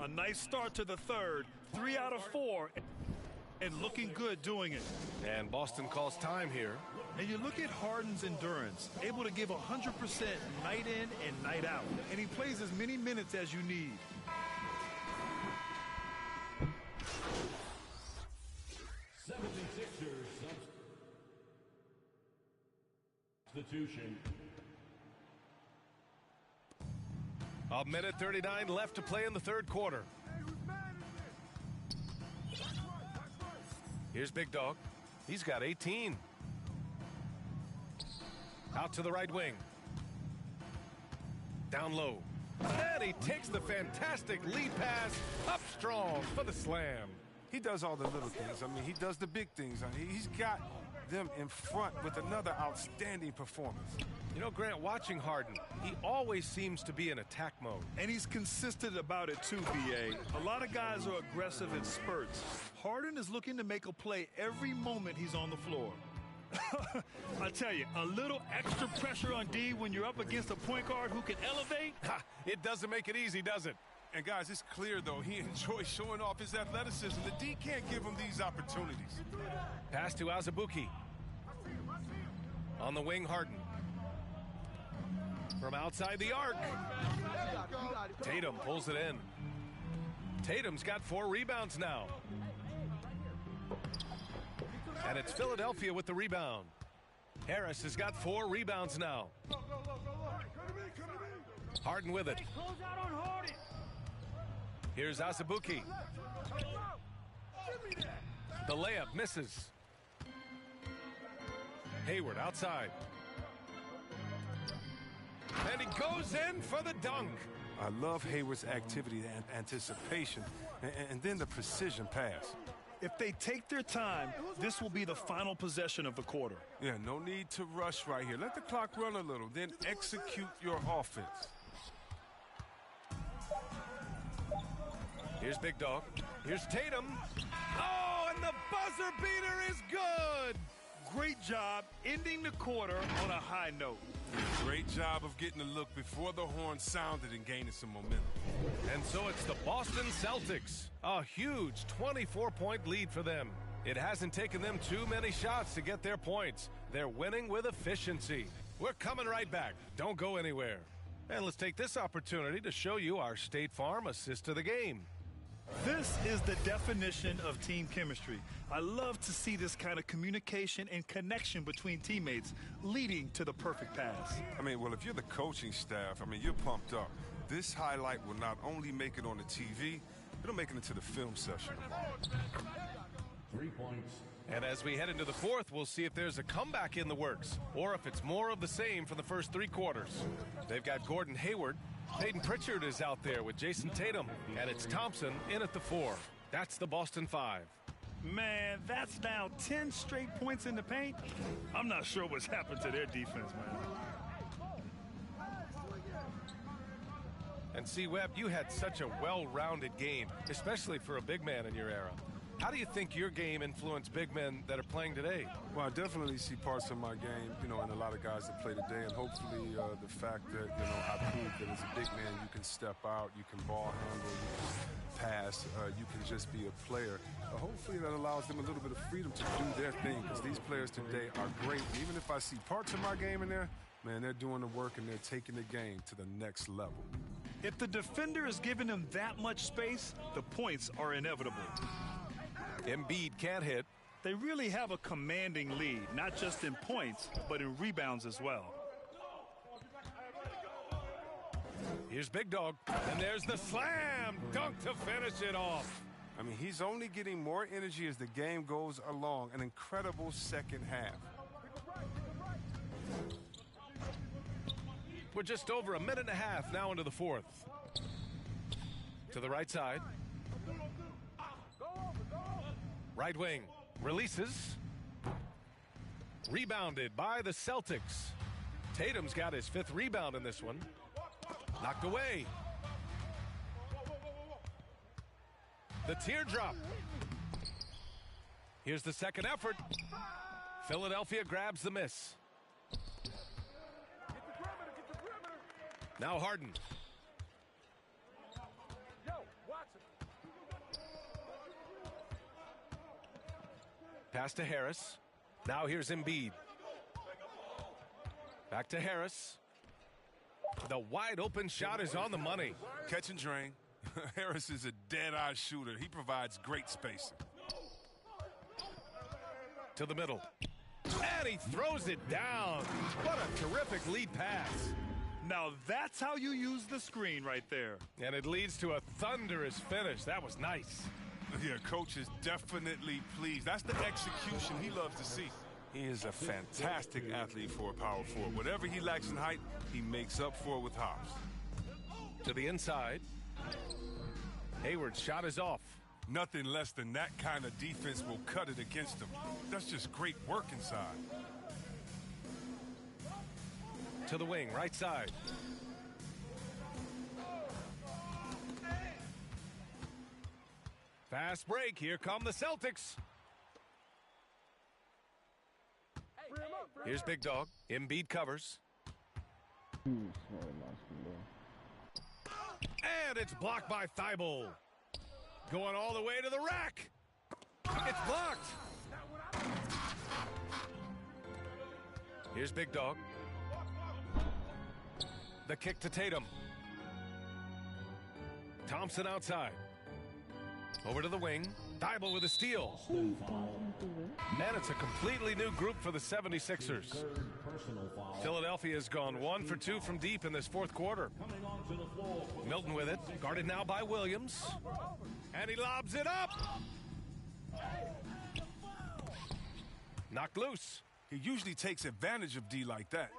A nice start to the third, 3 out of 4, and looking good doing it. And Boston calls time here. And you look at Harden's endurance, able to give 100% night in and night out. And he plays as many minutes as you need. Substitution. A minute 39 left to play in the third quarter. Here's Big Dog. He's got 18. Out to the right wing. Down low. And he takes the fantastic lead pass up strong for the slam. He does all the little things. I mean, he does the big things. I mean, he's got them in front with another outstanding performance. You know, Grant, watching Harden, he always seems to be in attack mode. And he's consistent about it too, B.A. A lot of guys are aggressive in spurts. Harden is looking to make a play every moment he's on the floor. I tell you, a little extra pressure on D when you're up against a point guard who can elevate. It doesn't make it easy, does it? And guys, it's clear, though, he enjoys showing off his athleticism. The D can't give him these opportunities. Pass to Azubuike. On the wing, Harden. From outside the arc. Tatum pulls it in. Tatum's got 4 rebounds now. And it's Philadelphia with the rebound. Harris has got 4 rebounds now. Harden with it. Here's Azubuike. The layup misses. Hayward outside. And he goes in for the dunk. I love Hayward's activity and anticipation, and then the precision pass. If they take their time, this will be the final possession of the quarter. Yeah, no need to rush right here. Let the clock run a little, then execute your offense. Here's Big Dog. Here's Tatum. Oh, and the buzzer beater is good. Great job ending the quarter on a high note. Great job of getting a look before the horn sounded and gaining some momentum. And so it's the Boston Celtics. A huge 24-point lead for them. It hasn't taken them too many shots to get their points. They're winning with efficiency. We're coming right back. Don't go anywhere. And let's take this opportunity to show you our State Farm assist to the game. This is the definition of team chemistry. I love to see this kind of communication and connection between teammates leading to the perfect pass. I mean, well, if you're the coaching staff, I mean, you're pumped up. This highlight will not only make it on the TV, it'll make it into the film session. 3 points. And as we head into the fourth, we'll see if there's a comeback in the works or if it's more of the same for the first 3 quarters. They've got Gordon Hayward. Peyton Pritchard is out there with Jason Tatum, and it's Thompson in at the 4. That's the Boston 5. Man, that's now 10 straight points in the paint. I'm not sure what's happened to their defense, man. And C. Webb, you had such a well-rounded game, especially for a big man in your era. How do you think your game influenced big men that are playing today? Well, I definitely see parts of my game, in a lot of guys that play today, and hopefully the fact that, I proved that as a big man, you can step out, you can ball handle, you can pass, you can just be a player. Hopefully that allows them a little bit of freedom to do their thing, because these players today are great. And even if I see parts of my game in there, man, they're doing the work and they're taking the game to the next level. If the defender is giving him that much space, the points are inevitable. Embiid can't hit. They really have a commanding lead, not just in points, but in rebounds as well. Here's Big Dog, and there's the slam dunk to finish it off. I mean, he's only getting more energy as the game goes along. An incredible second half. We're just over a minute and a half now into the fourth. To the right side. Right wing releases. Rebounded by the Celtics. Tatum's got his 5th rebound in this one. Knocked away. The teardrop. Here's the second effort. Philadelphia grabs the miss. Now Harden. Pass to Harris. Now here's Embiid. Back to Harris. The wide open shot is on the money. Catch and drain. Harris is a dead-eye shooter. He provides great spacing. To the middle. And he throws it down. What a terrific lead pass. Now that's how you use the screen right there. And it leads to a thunderous finish. That was nice. Yeah, coach is definitely pleased. That's the execution he loves to see. He is a fantastic athlete for a power forward. Whatever he lacks in height, he makes up for it with hops. To the inside. Hayward's shot is off. Nothing less than that kind of defense will cut it against him. That's just great work inside. To the wing, right side. Fast break. Here come the Celtics. Here's Big Dog. Embiid covers. And it's blocked by Thibault. Going all the way to the rack. It's blocked. Here's Big Dog. The kick to Tatum. Thompson outside. Over to the wing. Thibault with a steal. Man, it's a completely new group for the 76ers. Philadelphia has gone 1 for 2 from deep in this fourth quarter. Milton with it. Guarded now by Williams. And he lobs it up. Knocked loose. He usually takes advantage of D like that.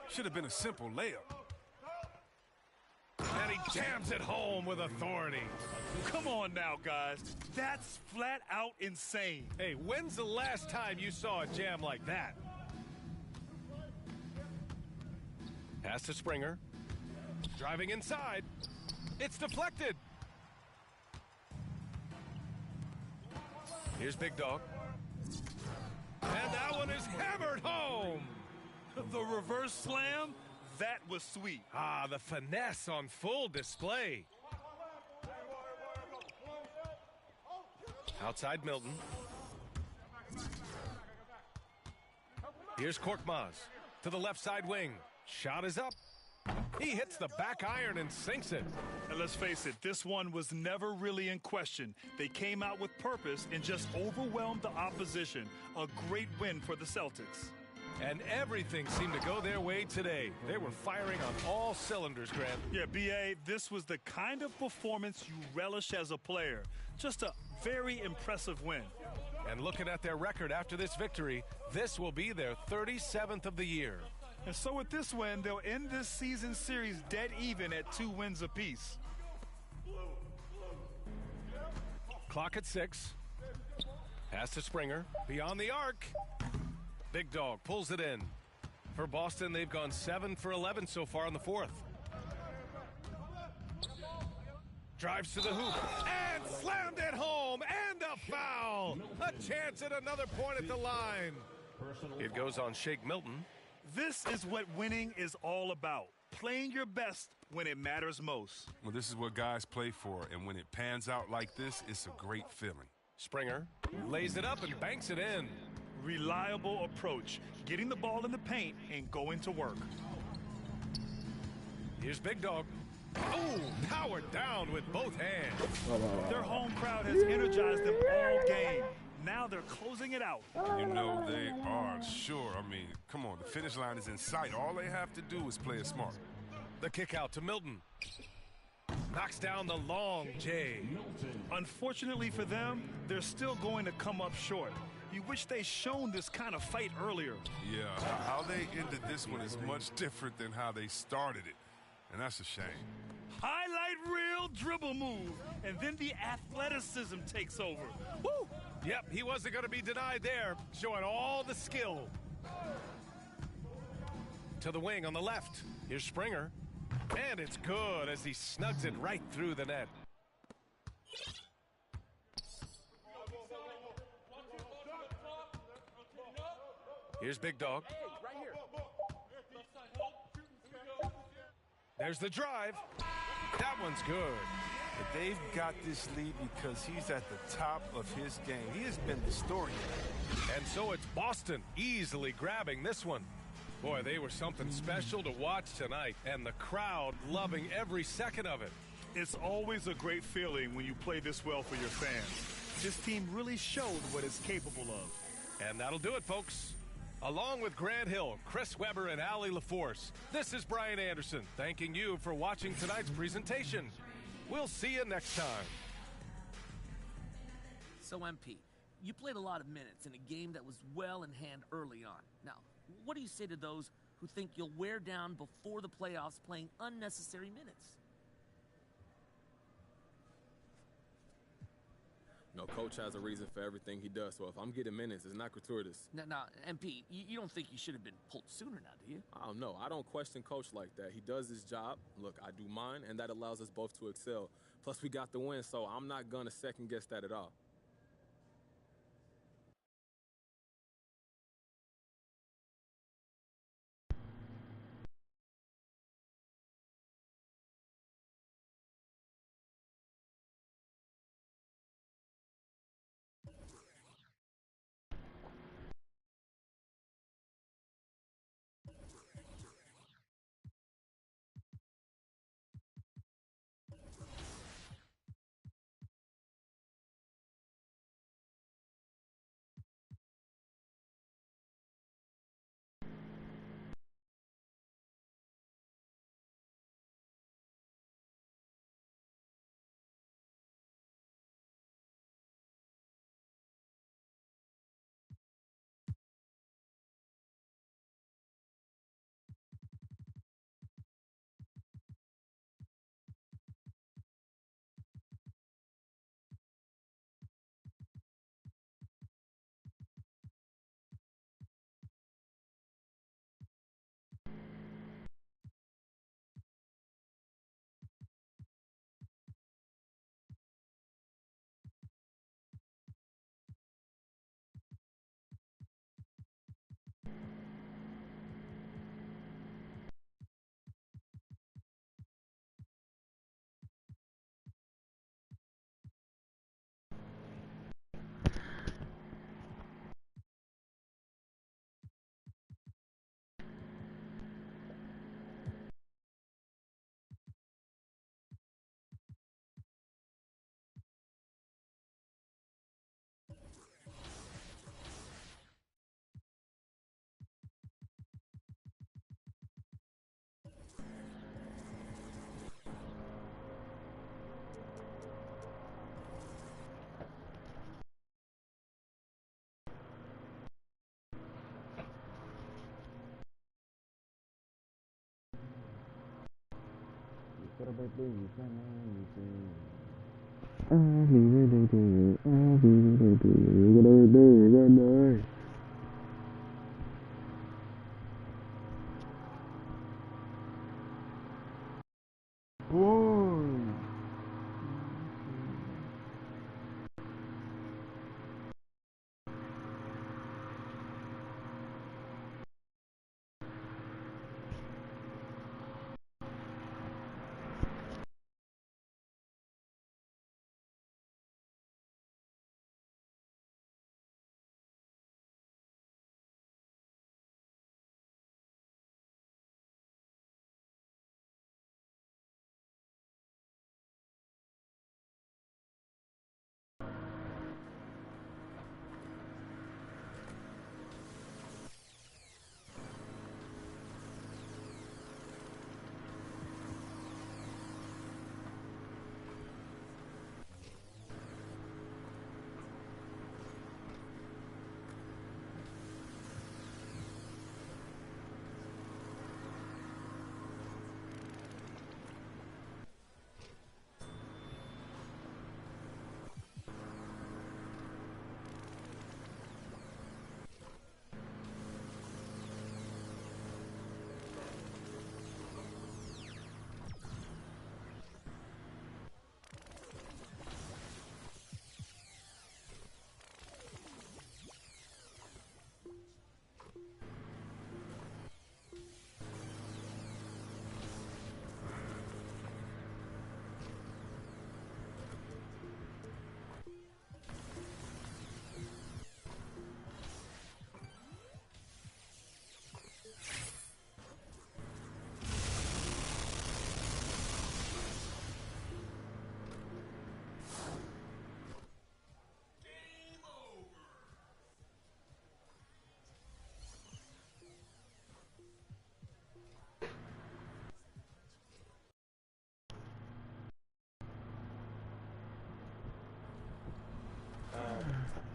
Should have been a simple layup. And he jams it home with authority. Come on now, guys. That's flat out insane. Hey, when's the last time you saw a jam like that? Pass to Springer. Driving inside. It's deflected. Here's Big Dog. And that one is hammered home. The reverse slam, that was sweet. Ah, the finesse on full display. Outside Milton. Here's Korkmaz to the left side wing. Shot is up. He hits the back iron and sinks it. And let's face it, this one was never really in question. They came out with purpose and just overwhelmed the opposition. A great win for the Celtics. And everything seemed to go their way today. They were firing on all cylinders, Grant. Yeah, B.A., this was the kind of performance you relish as a player. Just a very impressive win. And looking at their record after this victory, this will be their 37th of the year. And so with this win, they'll end this season series dead even at 2 wins apiece. Clock at 6. Pass to Springer. Beyond the arc. Big Dog pulls it in. For Boston, they've gone 7 for 11 so far in the fourth. Drives to the hoop and slammed it home, and a foul. A chance at another point at the line. It goes on Shake Milton. This is what winning is all about. Playing your best when it matters most. Well, this is what guys play for, and when it pans out like this, it's a great feeling. Springer lays it up and banks it in. Reliable approach, getting the ball in the paint and going to work. Here's Big Dog. Oh, powered down with both hands. Their home crowd has energized them all game. Now they're closing it out. You know they are, sure. I mean, come on, the finish line is in sight. All they have to do is play it smart. The kick out to Milton. Knocks down the long J. Unfortunately for them, they're still going to come up short. You wish they shown this kind of fight earlier. Yeah, how they ended this one is much different than how they started it. And that's a shame. Highlight reel dribble move, and then the athleticism takes over. Woo! Yep, he wasn't going to be denied there, showing all the skill. To the wing on the left. Here's Springer. And it's good as he snugs it right through the net. Here's Big Dog. There's the drive. That one's good. But they've got this lead because he's at the top of his game. He has been the story. And so it's Boston easily grabbing this one. Boy, they were something special to watch tonight, and the crowd loving every second of it. It's always a great feeling when you play this well for your fans. This team really showed what it's capable of. And that'll do it, folks. Along with Grant Hill, Chris Webber, and Allie LaForce, this is Brian Anderson thanking you for watching tonight's presentation. We'll see you next time. So, MP, you played a lot of minutes in a game that was well in hand early on. Now, what do you say to those who think you'll wear down before the playoffs playing unnecessary minutes? No, Coach has a reason for everything he does, so if I'm getting minutes, it's not gratuitous. Now, MP, you don't think you should have been pulled sooner now, do you? I don't know. I don't question Coach like that. He does his job. Look, I do mine, and that allows us both to excel. Plus, we got the win, so I'm not going to second-guess that at all.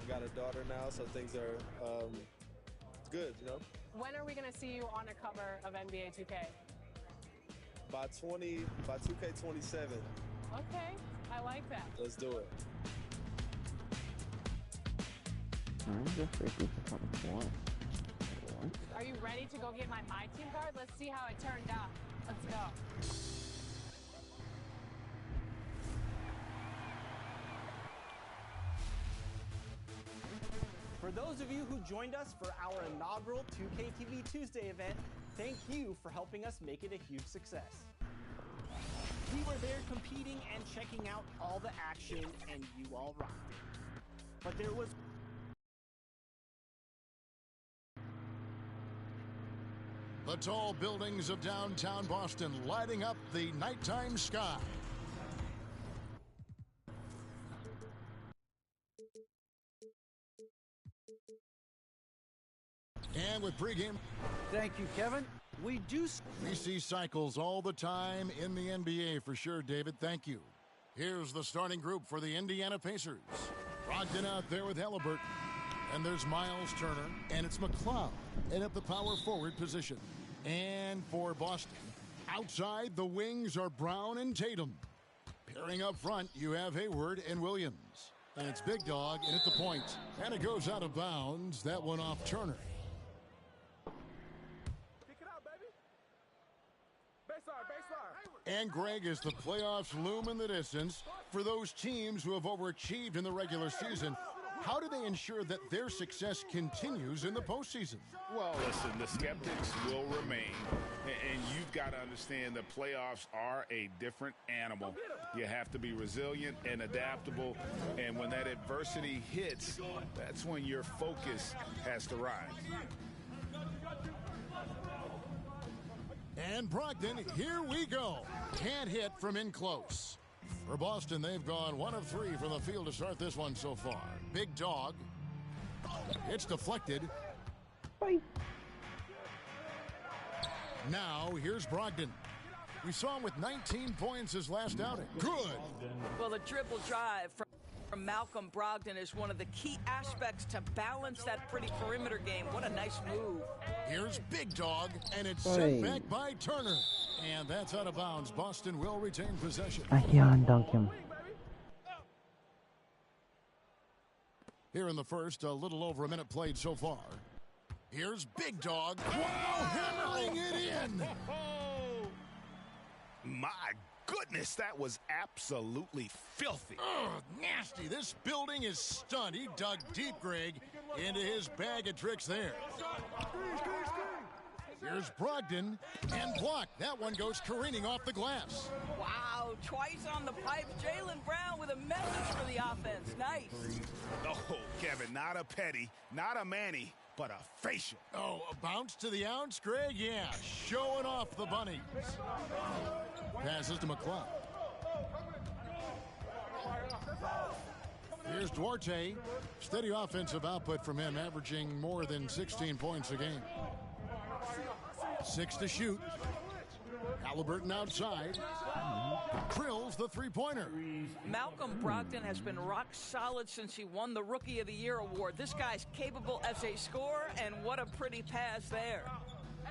I got a daughter now, so things are good, you know. When are we going to see you on a cover of NBA 2K? By 2K27. Okay, I like that. Let's do it. Are you ready to go get my Team card? Let's see how it turned out. Let's go. For those of you who joined us for our inaugural 2K TV Tuesday event, thank you for helping us make it a huge success. We were there competing and checking out all the action, and you all rocked it. But there was the tall buildings of downtown Boston lighting up the nighttime sky. And with pregame. Thank you, Kevin. We see cycles all the time in the NBA for sure, David. Thank you. Here's the starting group for the Indiana Pacers. Brogdon out there with Halliburton. And there's Miles Turner, and it's McLeod at the power forward position. And for Boston, outside the wings are Brown and Tatum. Pairing up front, you have Hayward and Williams. And it's Big Dog in at the point. And it goes out of bounds. That one off Turner. And Greg, as the playoffs loom in the distance, for those teams who have overachieved in the regular season, how do they ensure that their success continues in the postseason? Well, listen, the skeptics will remain, and you've got to understand the playoffs are a different animal. You have to be resilient and adaptable, and when that adversity hits, that's when your focus has to rise. And Brogdon, here we go. Can't hit from in close. For Boston, they've gone 1 of 3 from the field to start this one so far. Big Dog. It's deflected. Bye. Now, here's Brogdon. We saw him with 19 points his last outing. Good. Well, the dribble drive from Malcolm Brogdon is one of the key aspects to balance that pretty perimeter game. What a nice move. Here's Big Dog, and it's sent back by Turner. And that's out of bounds. Boston will retain possession. I can't dunk him. Here in the first, a little over a minute played so far. Here's Big Dog. Wow, hammering it in. My goodness, that was absolutely filthy. Ugh, nasty. This building is stunned. He dug deep, Greg, into his bag of tricks there. Here's Brogdon, and blocked. That one goes careening off the glass. Wow, twice on the pipe. Jaylen Brown with a message for the offense. Nice. Oh, Kevin, not a petty, not a Manny, but a facial. Oh, a bounce to the ounce, Greg? Yeah, showing off the bunnies. Passes to McLeod. Here's Duarte. Steady offensive output from him, averaging more than 16 points a game. 6 to shoot. Halliburton outside. Drills the three-pointer. Malcolm Brogdon has been rock solid since he won the Rookie of the Year award. This guy's capable as a scorer, and what a pretty pass there.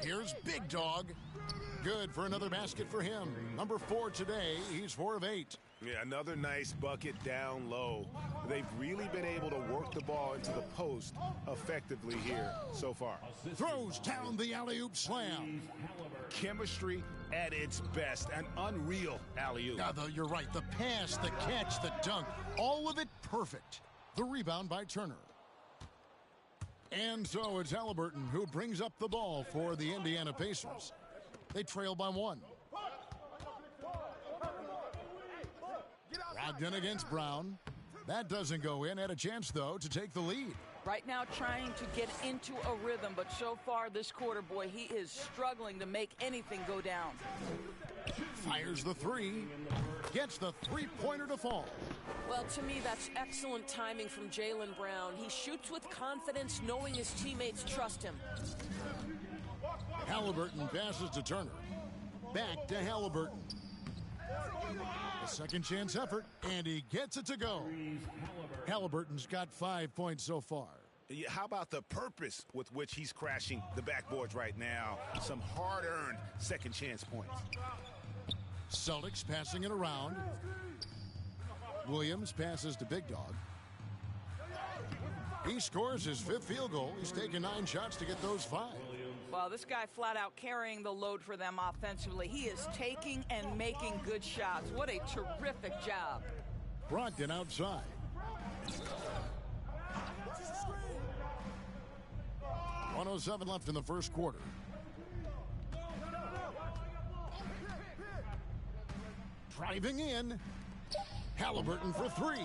Here's Big Dog. Good for another basket for him. Number 4 today. He's 4 of 8. Yeah, another nice bucket down low. They've really been able to work the ball into the post effectively here so far. Throws down the alley-oop slam. Chemistry at its best. An unreal alley-oop. You're right. The pass, the catch, the dunk, all of it perfect. The rebound by Turner. And so it's Halliburton who brings up the ball for the Indiana Pacers. They trail by 1. Brogdon against Brown. That doesn't go in. Had a chance, though, to take the lead. Right now trying to get into a rhythm, but so far this quarter, boy, he is struggling to make anything go down. Fires the 3. Gets the three-pointer to fall. Well, to me, that's excellent timing from Jaylen Brown. He shoots with confidence, knowing his teammates trust him. Halliburton passes to Turner. Back to Halliburton. A second chance effort, and he gets it to go. Halliburton's got 5 points so far. How about the purpose with which he's crashing the backboards right now? Some hard-earned second chance points. Celtics passing it around. Williams passes to Big Dog. He scores his 5th field goal. He's taken 9 shots to get those 5. Well, this guy flat out carrying the load for them offensively. He is taking and making good shots. What a terrific job. Brogdon outside. .107 left in the first quarter. Driving in. Halliburton for 3.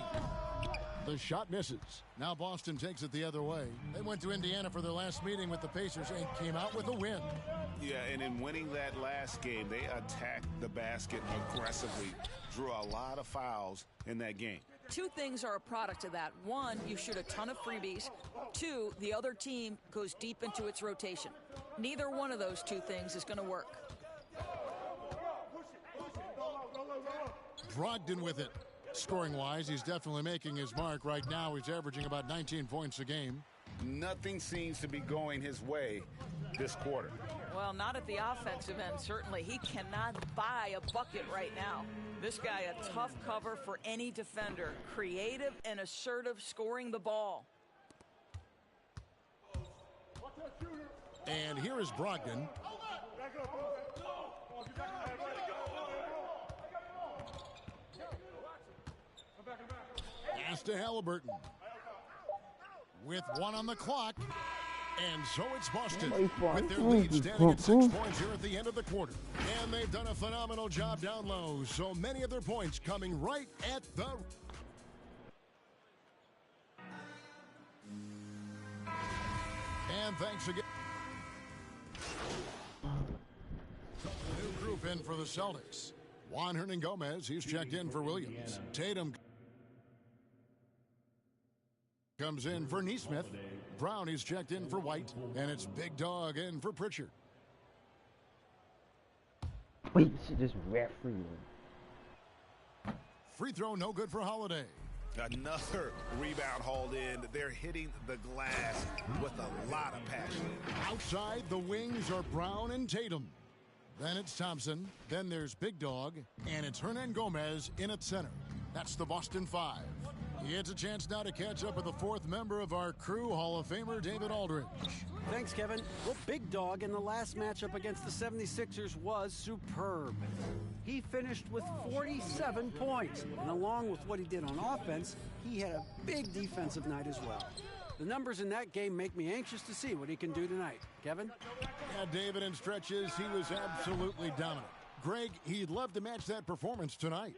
The shot misses. Now Boston takes it the other way. They went to Indiana for their last meeting with the Pacers and came out with a win. Yeah, and in winning that last game, they attacked the basket aggressively. Drew a lot of fouls in that game. 2 things are a product of that. 1, you shoot a ton of freebies. 2, the other team goes deep into its rotation. Neither one of those 2 things is going to work. Brogdon with it. Scoring-wise, he's definitely making his mark. Right now, he's averaging about 19 points a game. Nothing seems to be going his way this quarter. Well, not at the offensive end, certainly. He cannot buy a bucket right now. This guy, a tough cover for any defender. Creative and assertive scoring the ball. And here is Brogdon. Pass to Halliburton. With 1 on the clock. And so it's Boston with their lead standing at 6 points here at the end of the quarter. And they've done a phenomenal job down low. So many of their points coming right at the... And thanks again. New group in for the Celtics. Juan Hernangomez, he's checked in for Williams. Tatum comes in for Nesmith. Brown, he's checked in for White. And it's Big Dog in for Pritchard. Wait, she just referee. Free throw, no good for Holiday. Another rebound hauled in. They're hitting the glass with a lot of passion. Outside, the wings are Brown and Tatum. Then it's Thompson. Then there's Big Dog. And it's Hernangomez in at center. That's the Boston 5. He gets a chance now to catch up with the 4th member of our crew, Hall of Famer David Aldridge. Thanks, Kevin. Well, Big Dog in the last matchup against the 76ers was superb. He finished with 47 points, and along with what he did on offense, he had a big defensive night as well. The numbers in that game make me anxious to see what he can do tonight. Kevin? Yeah, David, in stretches, he was absolutely dominant. Greg, he'd love to match that performance tonight.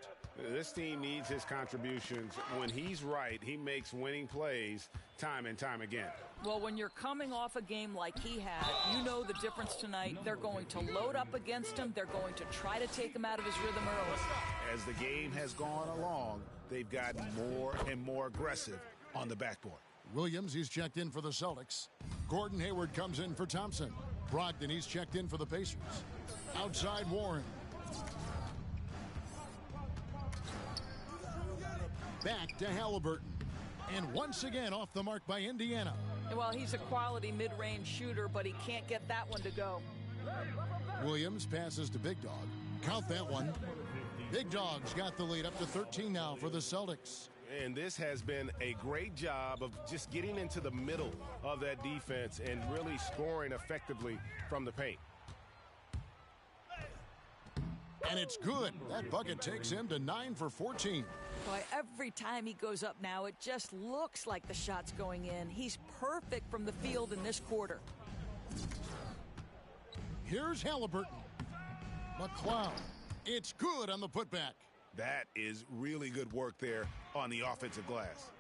This team needs his contributions. When he's right, he makes winning plays time and time again. Well, when you're coming off a game like he had, you know the difference tonight. They're going to load up against him. They're going to try to take him out of his rhythm early. As the game has gone along, they've gotten more and more aggressive on the backboard. Williams, he's checked in for the Celtics. Gordon Hayward comes in for Thompson. Brogdon, he's checked in for the Pacers. Outside Warren. Back to Halliburton. And once again off the mark by Indiana. Well, he's a quality mid-range shooter, but he can't get that one to go. Williams passes to Big Dog. Count that one. Big Dog's got the lead up to 13 now for the Celtics. And this has been a great job of just getting into the middle of that defense and really scoring effectively from the paint. And it's good. That bucket takes him to 9 for 14. Boy, every time he goes up now, it just looks like the shot's going in. He's perfect from the field in this quarter. Here's Halliburton. McLeod. It's good on the putback. That is really good work there on the offensive glass.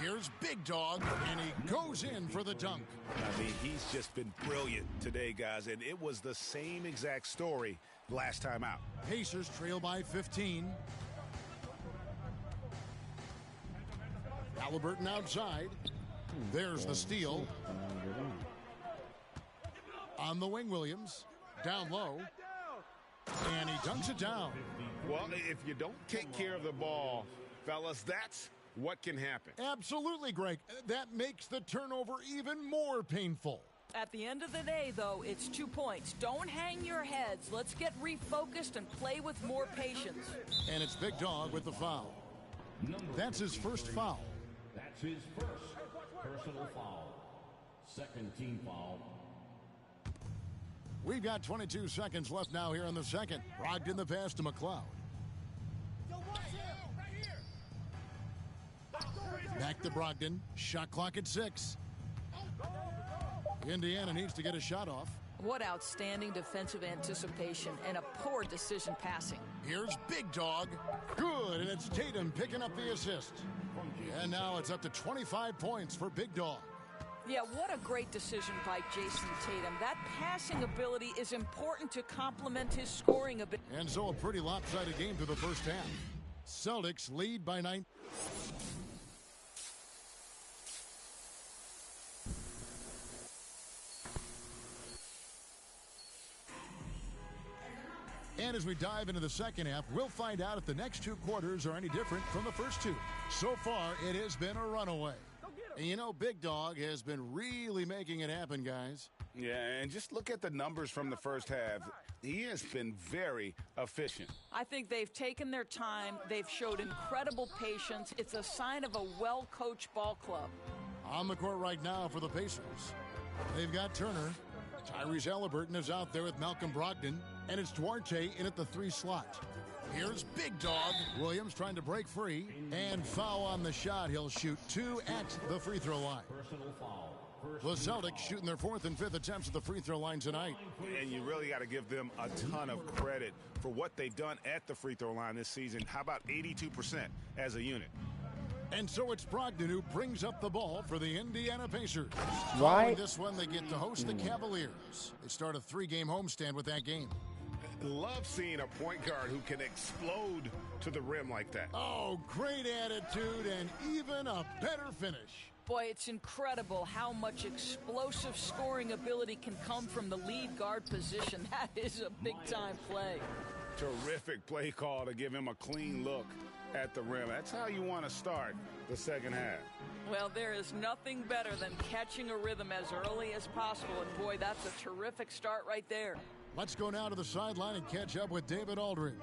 Here's Big Dog, and he goes in for the dunk. I mean, he's just been brilliant today, guys, and it was the same exact story last time out. Pacers trail by 15. Halliburton outside. There's the steal. On the wing, Williams. Down low. And he dunks it down. Well, if you don't take care of the ball, fellas, that's what can happen. Absolutely, Greg. That makes the turnover even more painful. At the end of the day, though, it's 2 points. Don't hang your heads. Let's get refocused and play with more patience. And it's Big Dog with the foul. That's his first foul. That's his first personal foul. Second team foul. We've got 22 seconds left now here in the second. Brogdon the pass to McLeod. Back to Brogdon. Shot clock at 6. Indiana needs to get a shot off. What outstanding defensive anticipation and a poor decision passing. Here's Big Dog. Good, and it's Tatum picking up the assist. And now it's up to 25 points for Big Dog. Yeah, what a great decision by Jason Tatum. That passing ability is important to complement his scoring ability. And so a pretty lopsided game through the first half. Celtics lead by 9. And as we dive into the second half, we'll find out if the next 2 quarters are any different from the first 2. So far, it has been a runaway. And you know, Big Dog has been really making it happen, guys. Yeah, and just look at the numbers from the first half. He has been very efficient. I think they've taken their time. They've showed incredible patience. It's a sign of a well-coached ball club. On the court right now for the Pacers. They've got Turner. Tyrese Halliburton is out there with Malcolm Brogdon. And it's Duarte in at the 3 slot. Here's Big Dog. Williams trying to break free. And foul on the shot. He'll shoot 2 at the free throw line. Personal foul. The Celtics shooting their 4th and 5th attempts at the free throw line tonight. And you really got to give them a ton of credit for what they've done at the free throw line this season. How about 82% as a unit? And so it's Brogdon who brings up the ball for the Indiana Pacers. Why? Following this one, they get to host the Cavaliers. They start a 3-game homestand with that game. Love seeing a point guard who can explode to the rim like that. Oh, great attitude and even a better finish. Boy, it's incredible how much explosive scoring ability can come from the lead guard position. That is a big-time play. Terrific play call to give him a clean look at the rim. That's how you want to start the second half. Well, there is nothing better than catching a rhythm as early as possible, and boy, that's a terrific start right there. Let's go now to the sideline and catch up with David Aldridge.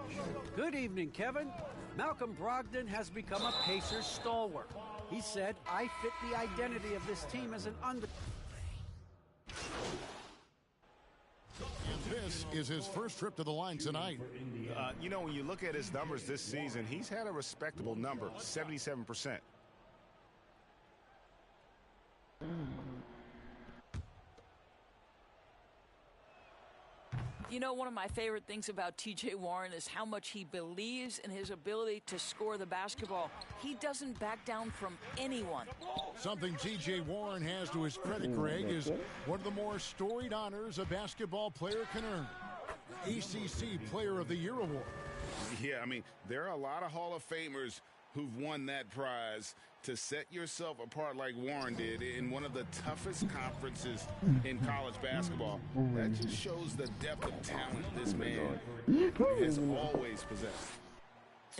Good evening, Kevin. Malcolm Brogdon has become a Pacers stalwart. He said, I fit the identity of this team as an under... And this is his first trip to the line tonight. You know, when you look at his numbers this season, he's had a respectable number, 77%. You know, one of my favorite things about T.J. Warren is how much he believes in his ability to score the basketball. He doesn't back down from anyone. Something T.J. Warren has to his credit, Greg, is one of the more storied honors a basketball player can earn. ACC Player of the Year award. Yeah, I mean, there are a lot of Hall of Famers who've won that prize. To set yourself apart like Warren did in one of the toughest conferences in college basketball, that just shows the depth of talent this man has always possessed.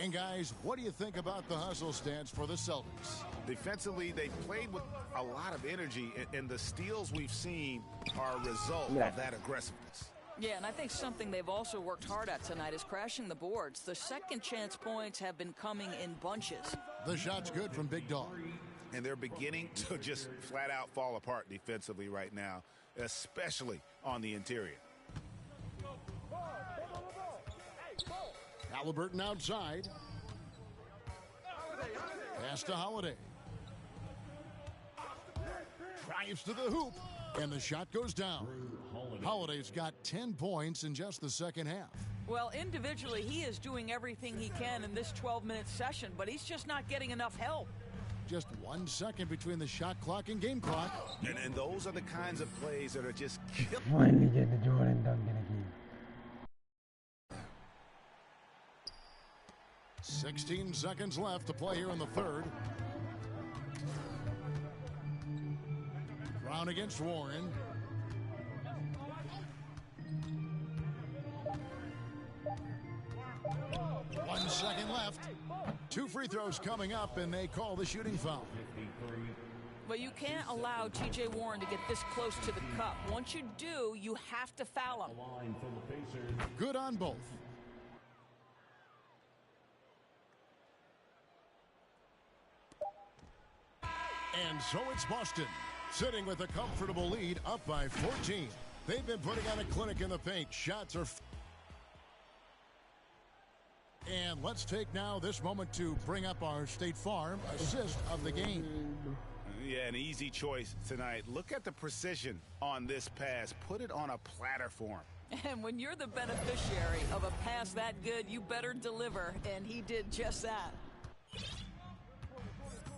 And guys, what do you think about the hustle stats for the Celtics? Defensively, they played with a lot of energy, and the steals we've seen are a result of that aggressiveness. Yeah, and I think something they've also worked hard at tonight is crashing the boards. The second chance points have been coming in bunches. The shot's good from Big Dog. And they're beginning to just flat out fall apart defensively right now, especially on the interior. Halliburton outside. Pass to Holiday. Drives to the hoop. And the shot goes down. Holiday's got 10 points in just the second half. Well, individually, he is doing everything he can in this 12-minute session, but he's just not getting enough help. Just 1 second between the shot clock and game clock. And those are the kinds of plays that are just killing. Finally get the Jordan Duncan again. 16 seconds left to play here in the third. Brown against Warren. 1 second left. 2 free throws coming up, and they call the shooting foul. But you can't allow T.J. Warren to get this close to the cup. Once you do, you have to foul him. Good on both. And so it's Boston, sitting with a comfortable lead, up by 14. They've been putting on a clinic in the paint. Shots are... And let's take now this moment to bring up our State Farm assist of the game. Yeah, an easy choice tonight. Look at the precision on this pass. Put it on a platter for him. And when you're the beneficiary of a pass that good, you better deliver. And he did just that.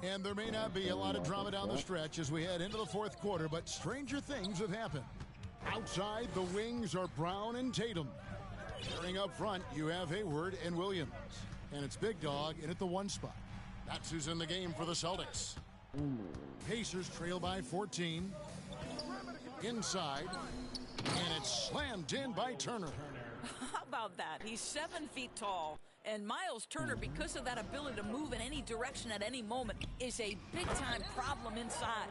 And there may not be a lot of drama down the stretch as we head into the fourth quarter, but stranger things have happened. Outside, the wings are Brown and Tatum. Carrying up front, you have Hayward and Williams. And it's Big Dog in at the 1 spot. That's who's in the game for the Celtics. Pacers trail by 14. Inside. And it's slammed in by Turner. How about that? He's 7 feet tall. And Miles Turner, because of that ability to move in any direction at any moment, is a big-time problem inside.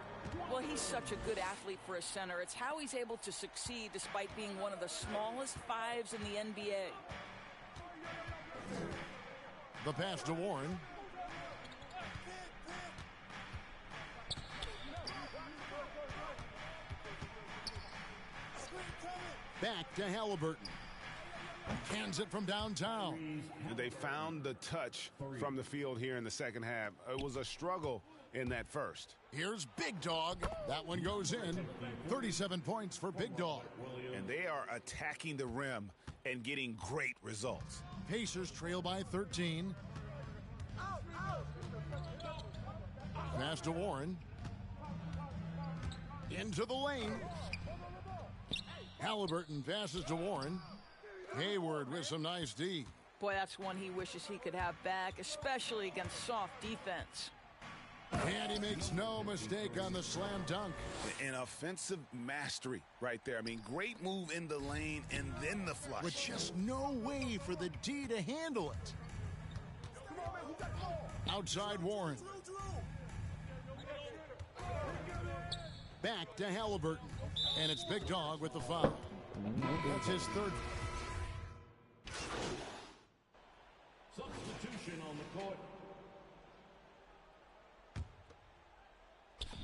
Well, he's such a good athlete for a center. It's how he's able to succeed despite being one of the smallest 5s in the NBA. The pass to Warren. Back to Halliburton. Hands it from downtown. They found the touch from the field here in the second half. It was a struggle in that first. Here's Big Dog. That one goes in. 37 points for Big Dog. And they are attacking the rim and getting great results. Pacers trail by 13. Pass to Warren. Into the lane. Halliburton passes to Warren. Hayward with some nice D. Boy, that's one he wishes he could have back, especially against soft defense. And he makes no mistake on the slam dunk. An offensive mastery right there. I mean, great move in the lane and then the flush. With just no way for the D to handle it. Outside Warren. Back to Halliburton. And it's Big Dog with the foul. That's his third. Substitution on the court.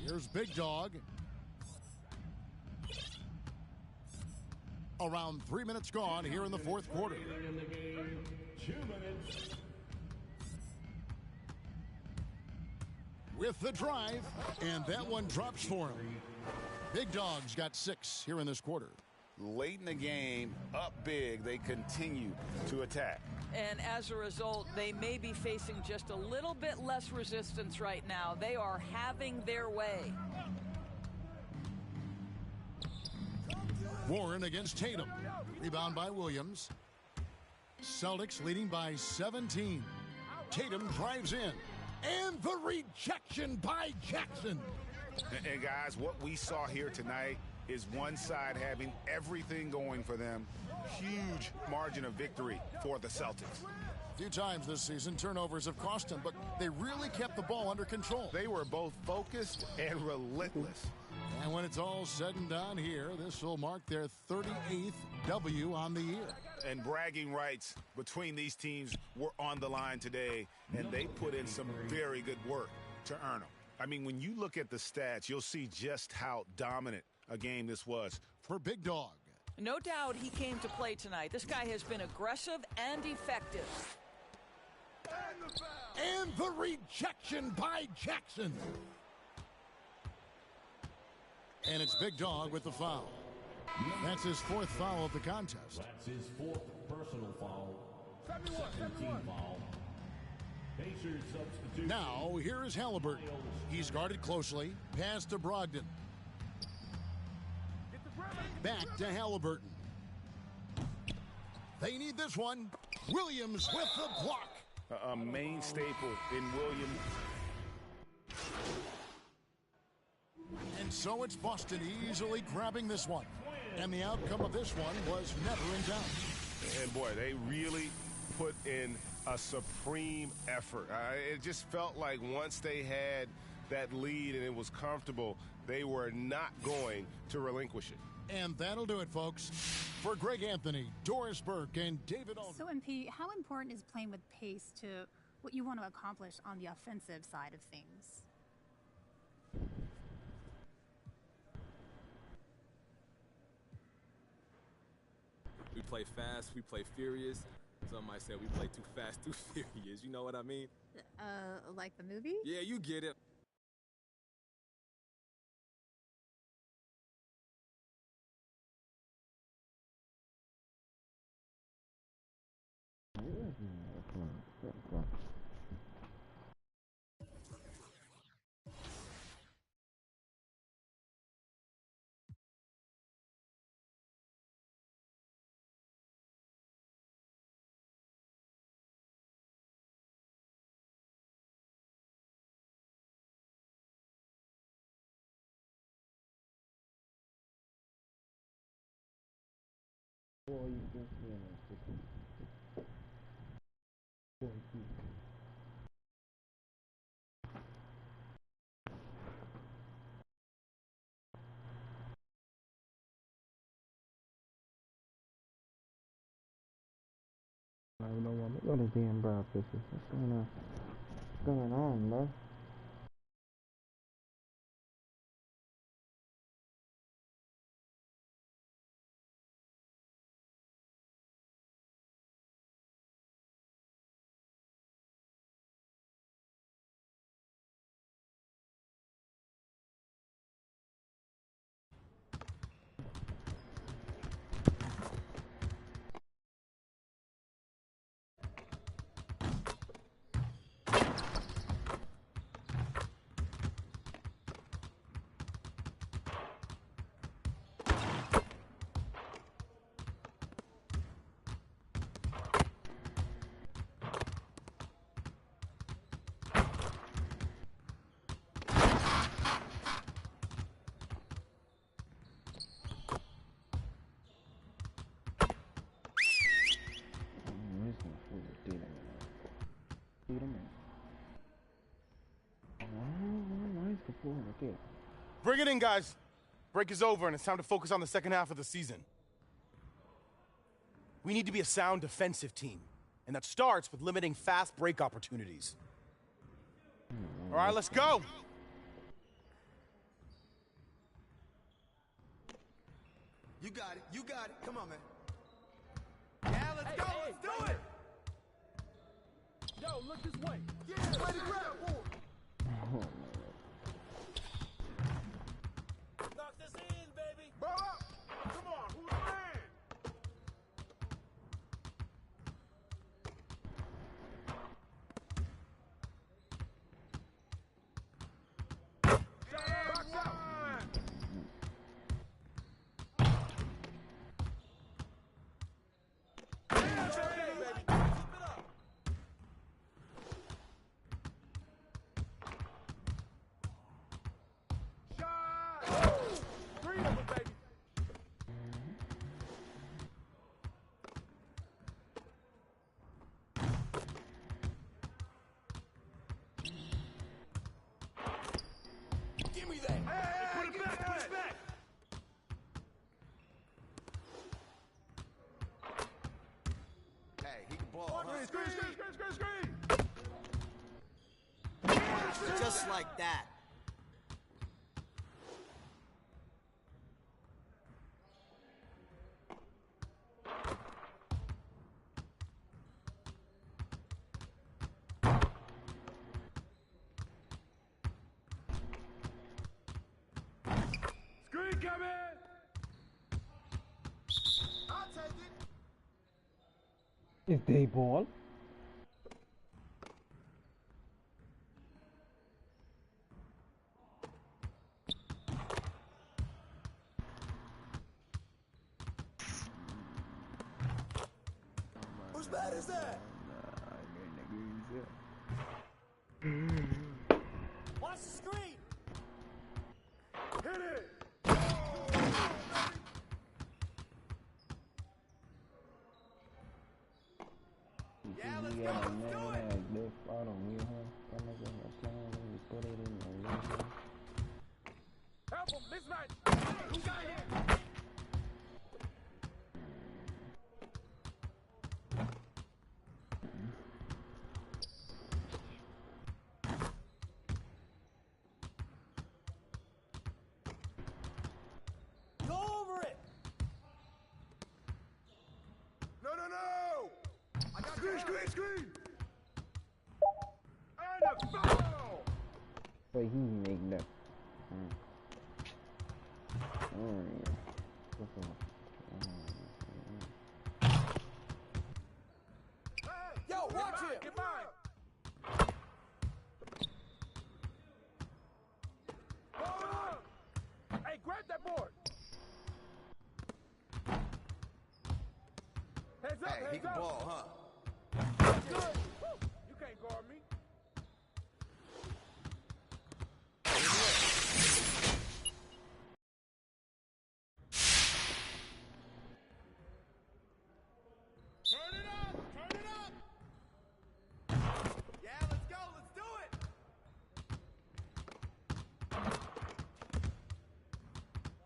Here's Big Dog. Around 3 minutes gone here in the fourth quarter. In the game, 2 minutes. With the drive, and that one drops for him. Big Dog's got 6 here in this quarter. Late in the game, up big, they continue to attack. And as a result, they may be facing just a little bit less resistance right now. They are having their way. Warren against Tatum. Rebound by Williams. Celtics leading by 17. Tatum drives in. And the rejection by Jackson. And guys, what we saw here tonight is one side having everything going for them. Huge margin of victory for the Celtics. A few times this season, turnovers have cost them, but they really kept the ball under control. They were both focused and relentless. And when it's all said and done here, this will mark their 38th W on the year. And bragging rights between these teams were on the line today, and they put in some very good work to earn them. I mean, when you look at the stats, you'll see just how dominant a game this was for Big Dog. No doubt he came to play tonight. This guy has been aggressive and effective. And the rejection by Jackson. And it's Big Dog with the foul. That's his 4th foul of the contest. That's his 4th personal foul. 17 foul. Pacers substitute. Now, here is Halliburton. He's guarded closely. Pass to Brogdon. Back to Halliburton. They need this one. Williams with the block. A main staple in Williams. And so it's Boston easily grabbing this one. And the outcome of this one was never in doubt. And boy, they really put in a supreme effort. It just felt like once they had that lead and it was comfortable, they were not going to relinquish it. And that'll do it, folks. For Greg Anthony, Doris Burke, and David Aldridge. So, MP, how important is playing with pace to what you want to accomplish on the offensive side of things? We play fast, we play furious. Some might say we play too fast, too furious. You know what I mean? Like the movie? Yeah, you get it. I don't know what I'm damn breakfast. What's going on, bro? Bring it in, guys. Break is over, and it's time to focus on the second half of the season. We need to be a sound defensive team, and that starts with limiting fast break opportunities. All right, let's go. You got it. You got it. Come on, man. Yeah, let's go. Let's do it. Yo, look this way. Yeah, way to grab board. Knock this in, baby. Ball up. Come on, who's the man? Box out. Give me that. Hey, put it back, put it back. Hey, he can ball. Screen. Just like that. Screen coming! I'll take it. Is they ball? Whose bat is that? Watch the screen. Hit it. Yeah, let's go. Let's do it. Put it in the Help him. Mismatch. Who got here? Go over it. No. I got screen. And a foul. Wait, he make that. Yo, watch it. Get mine. Hey, grab that board. Heads up, Hey, he can ball, huh? Good. You can't guard me. Turn it up! Yeah, let's go. Let's do it.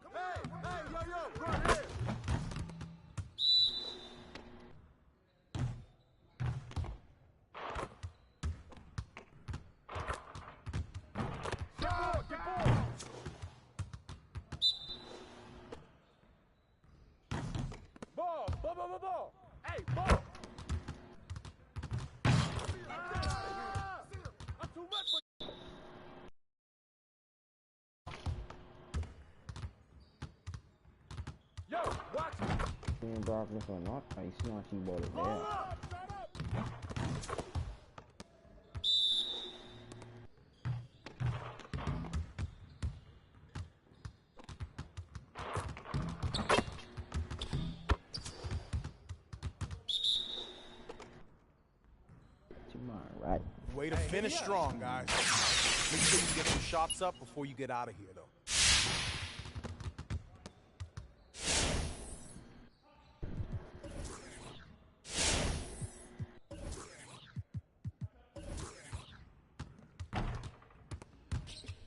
Come on. Hey, yo, right here. Get board. Ball. Hey, ball. I'm too much for you. Yo, watch it. Darkness or not, I see not you ball it there. Right. Way to finish strong, guys. Make sure you get some shots up before you get out of here, though.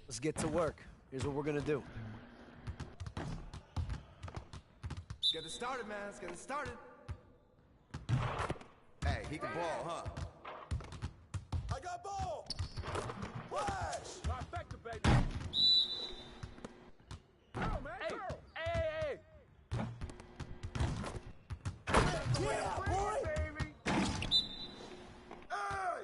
Let's get to work. Here's what we're gonna do. Get it started, man. Let's get it started. Hey, he can ball, huh? I got ball. Flash. Trifecta, baby. Go, man. Hey. Yeah, boy. Baby. Hey.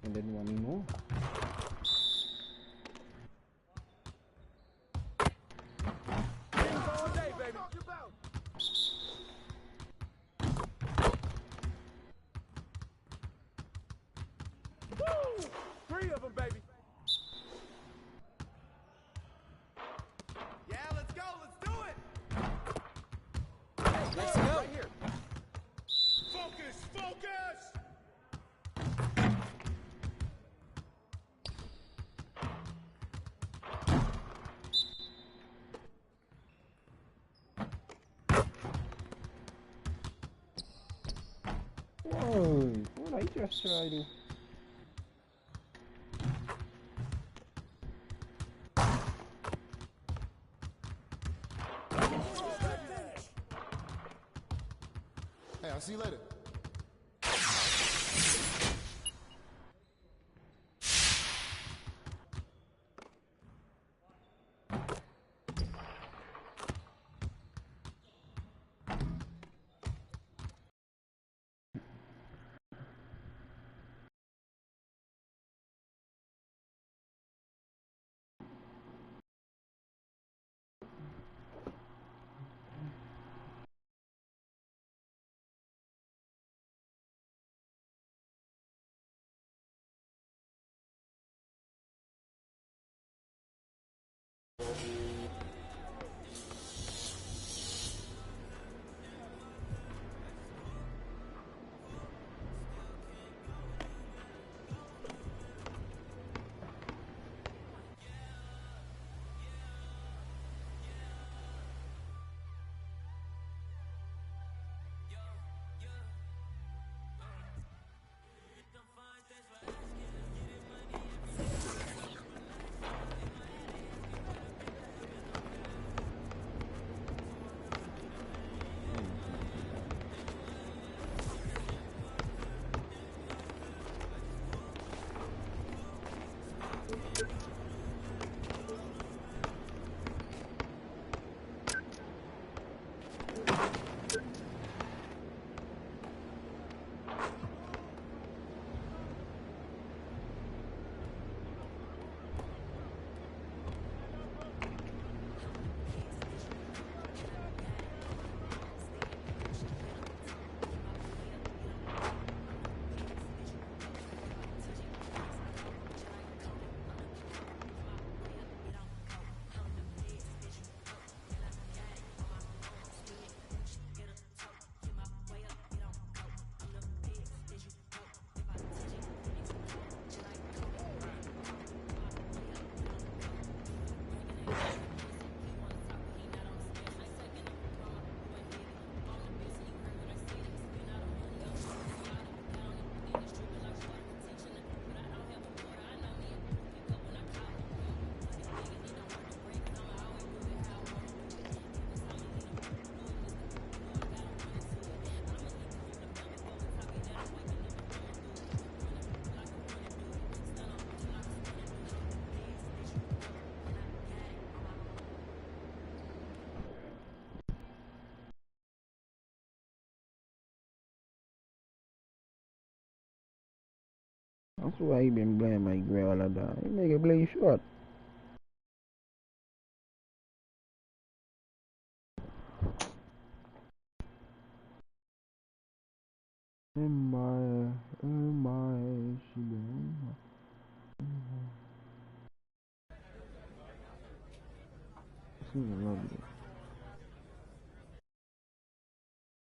And then want me more. All day, baby. Woo! 3 of them, baby. Yeah, let's go. Let's do it. Hey, let's go. Right here. Focus. Whoa, what I just tried to. Hey, I'll see you later. That's why he been playing Mike Gray all of that. He make it play short.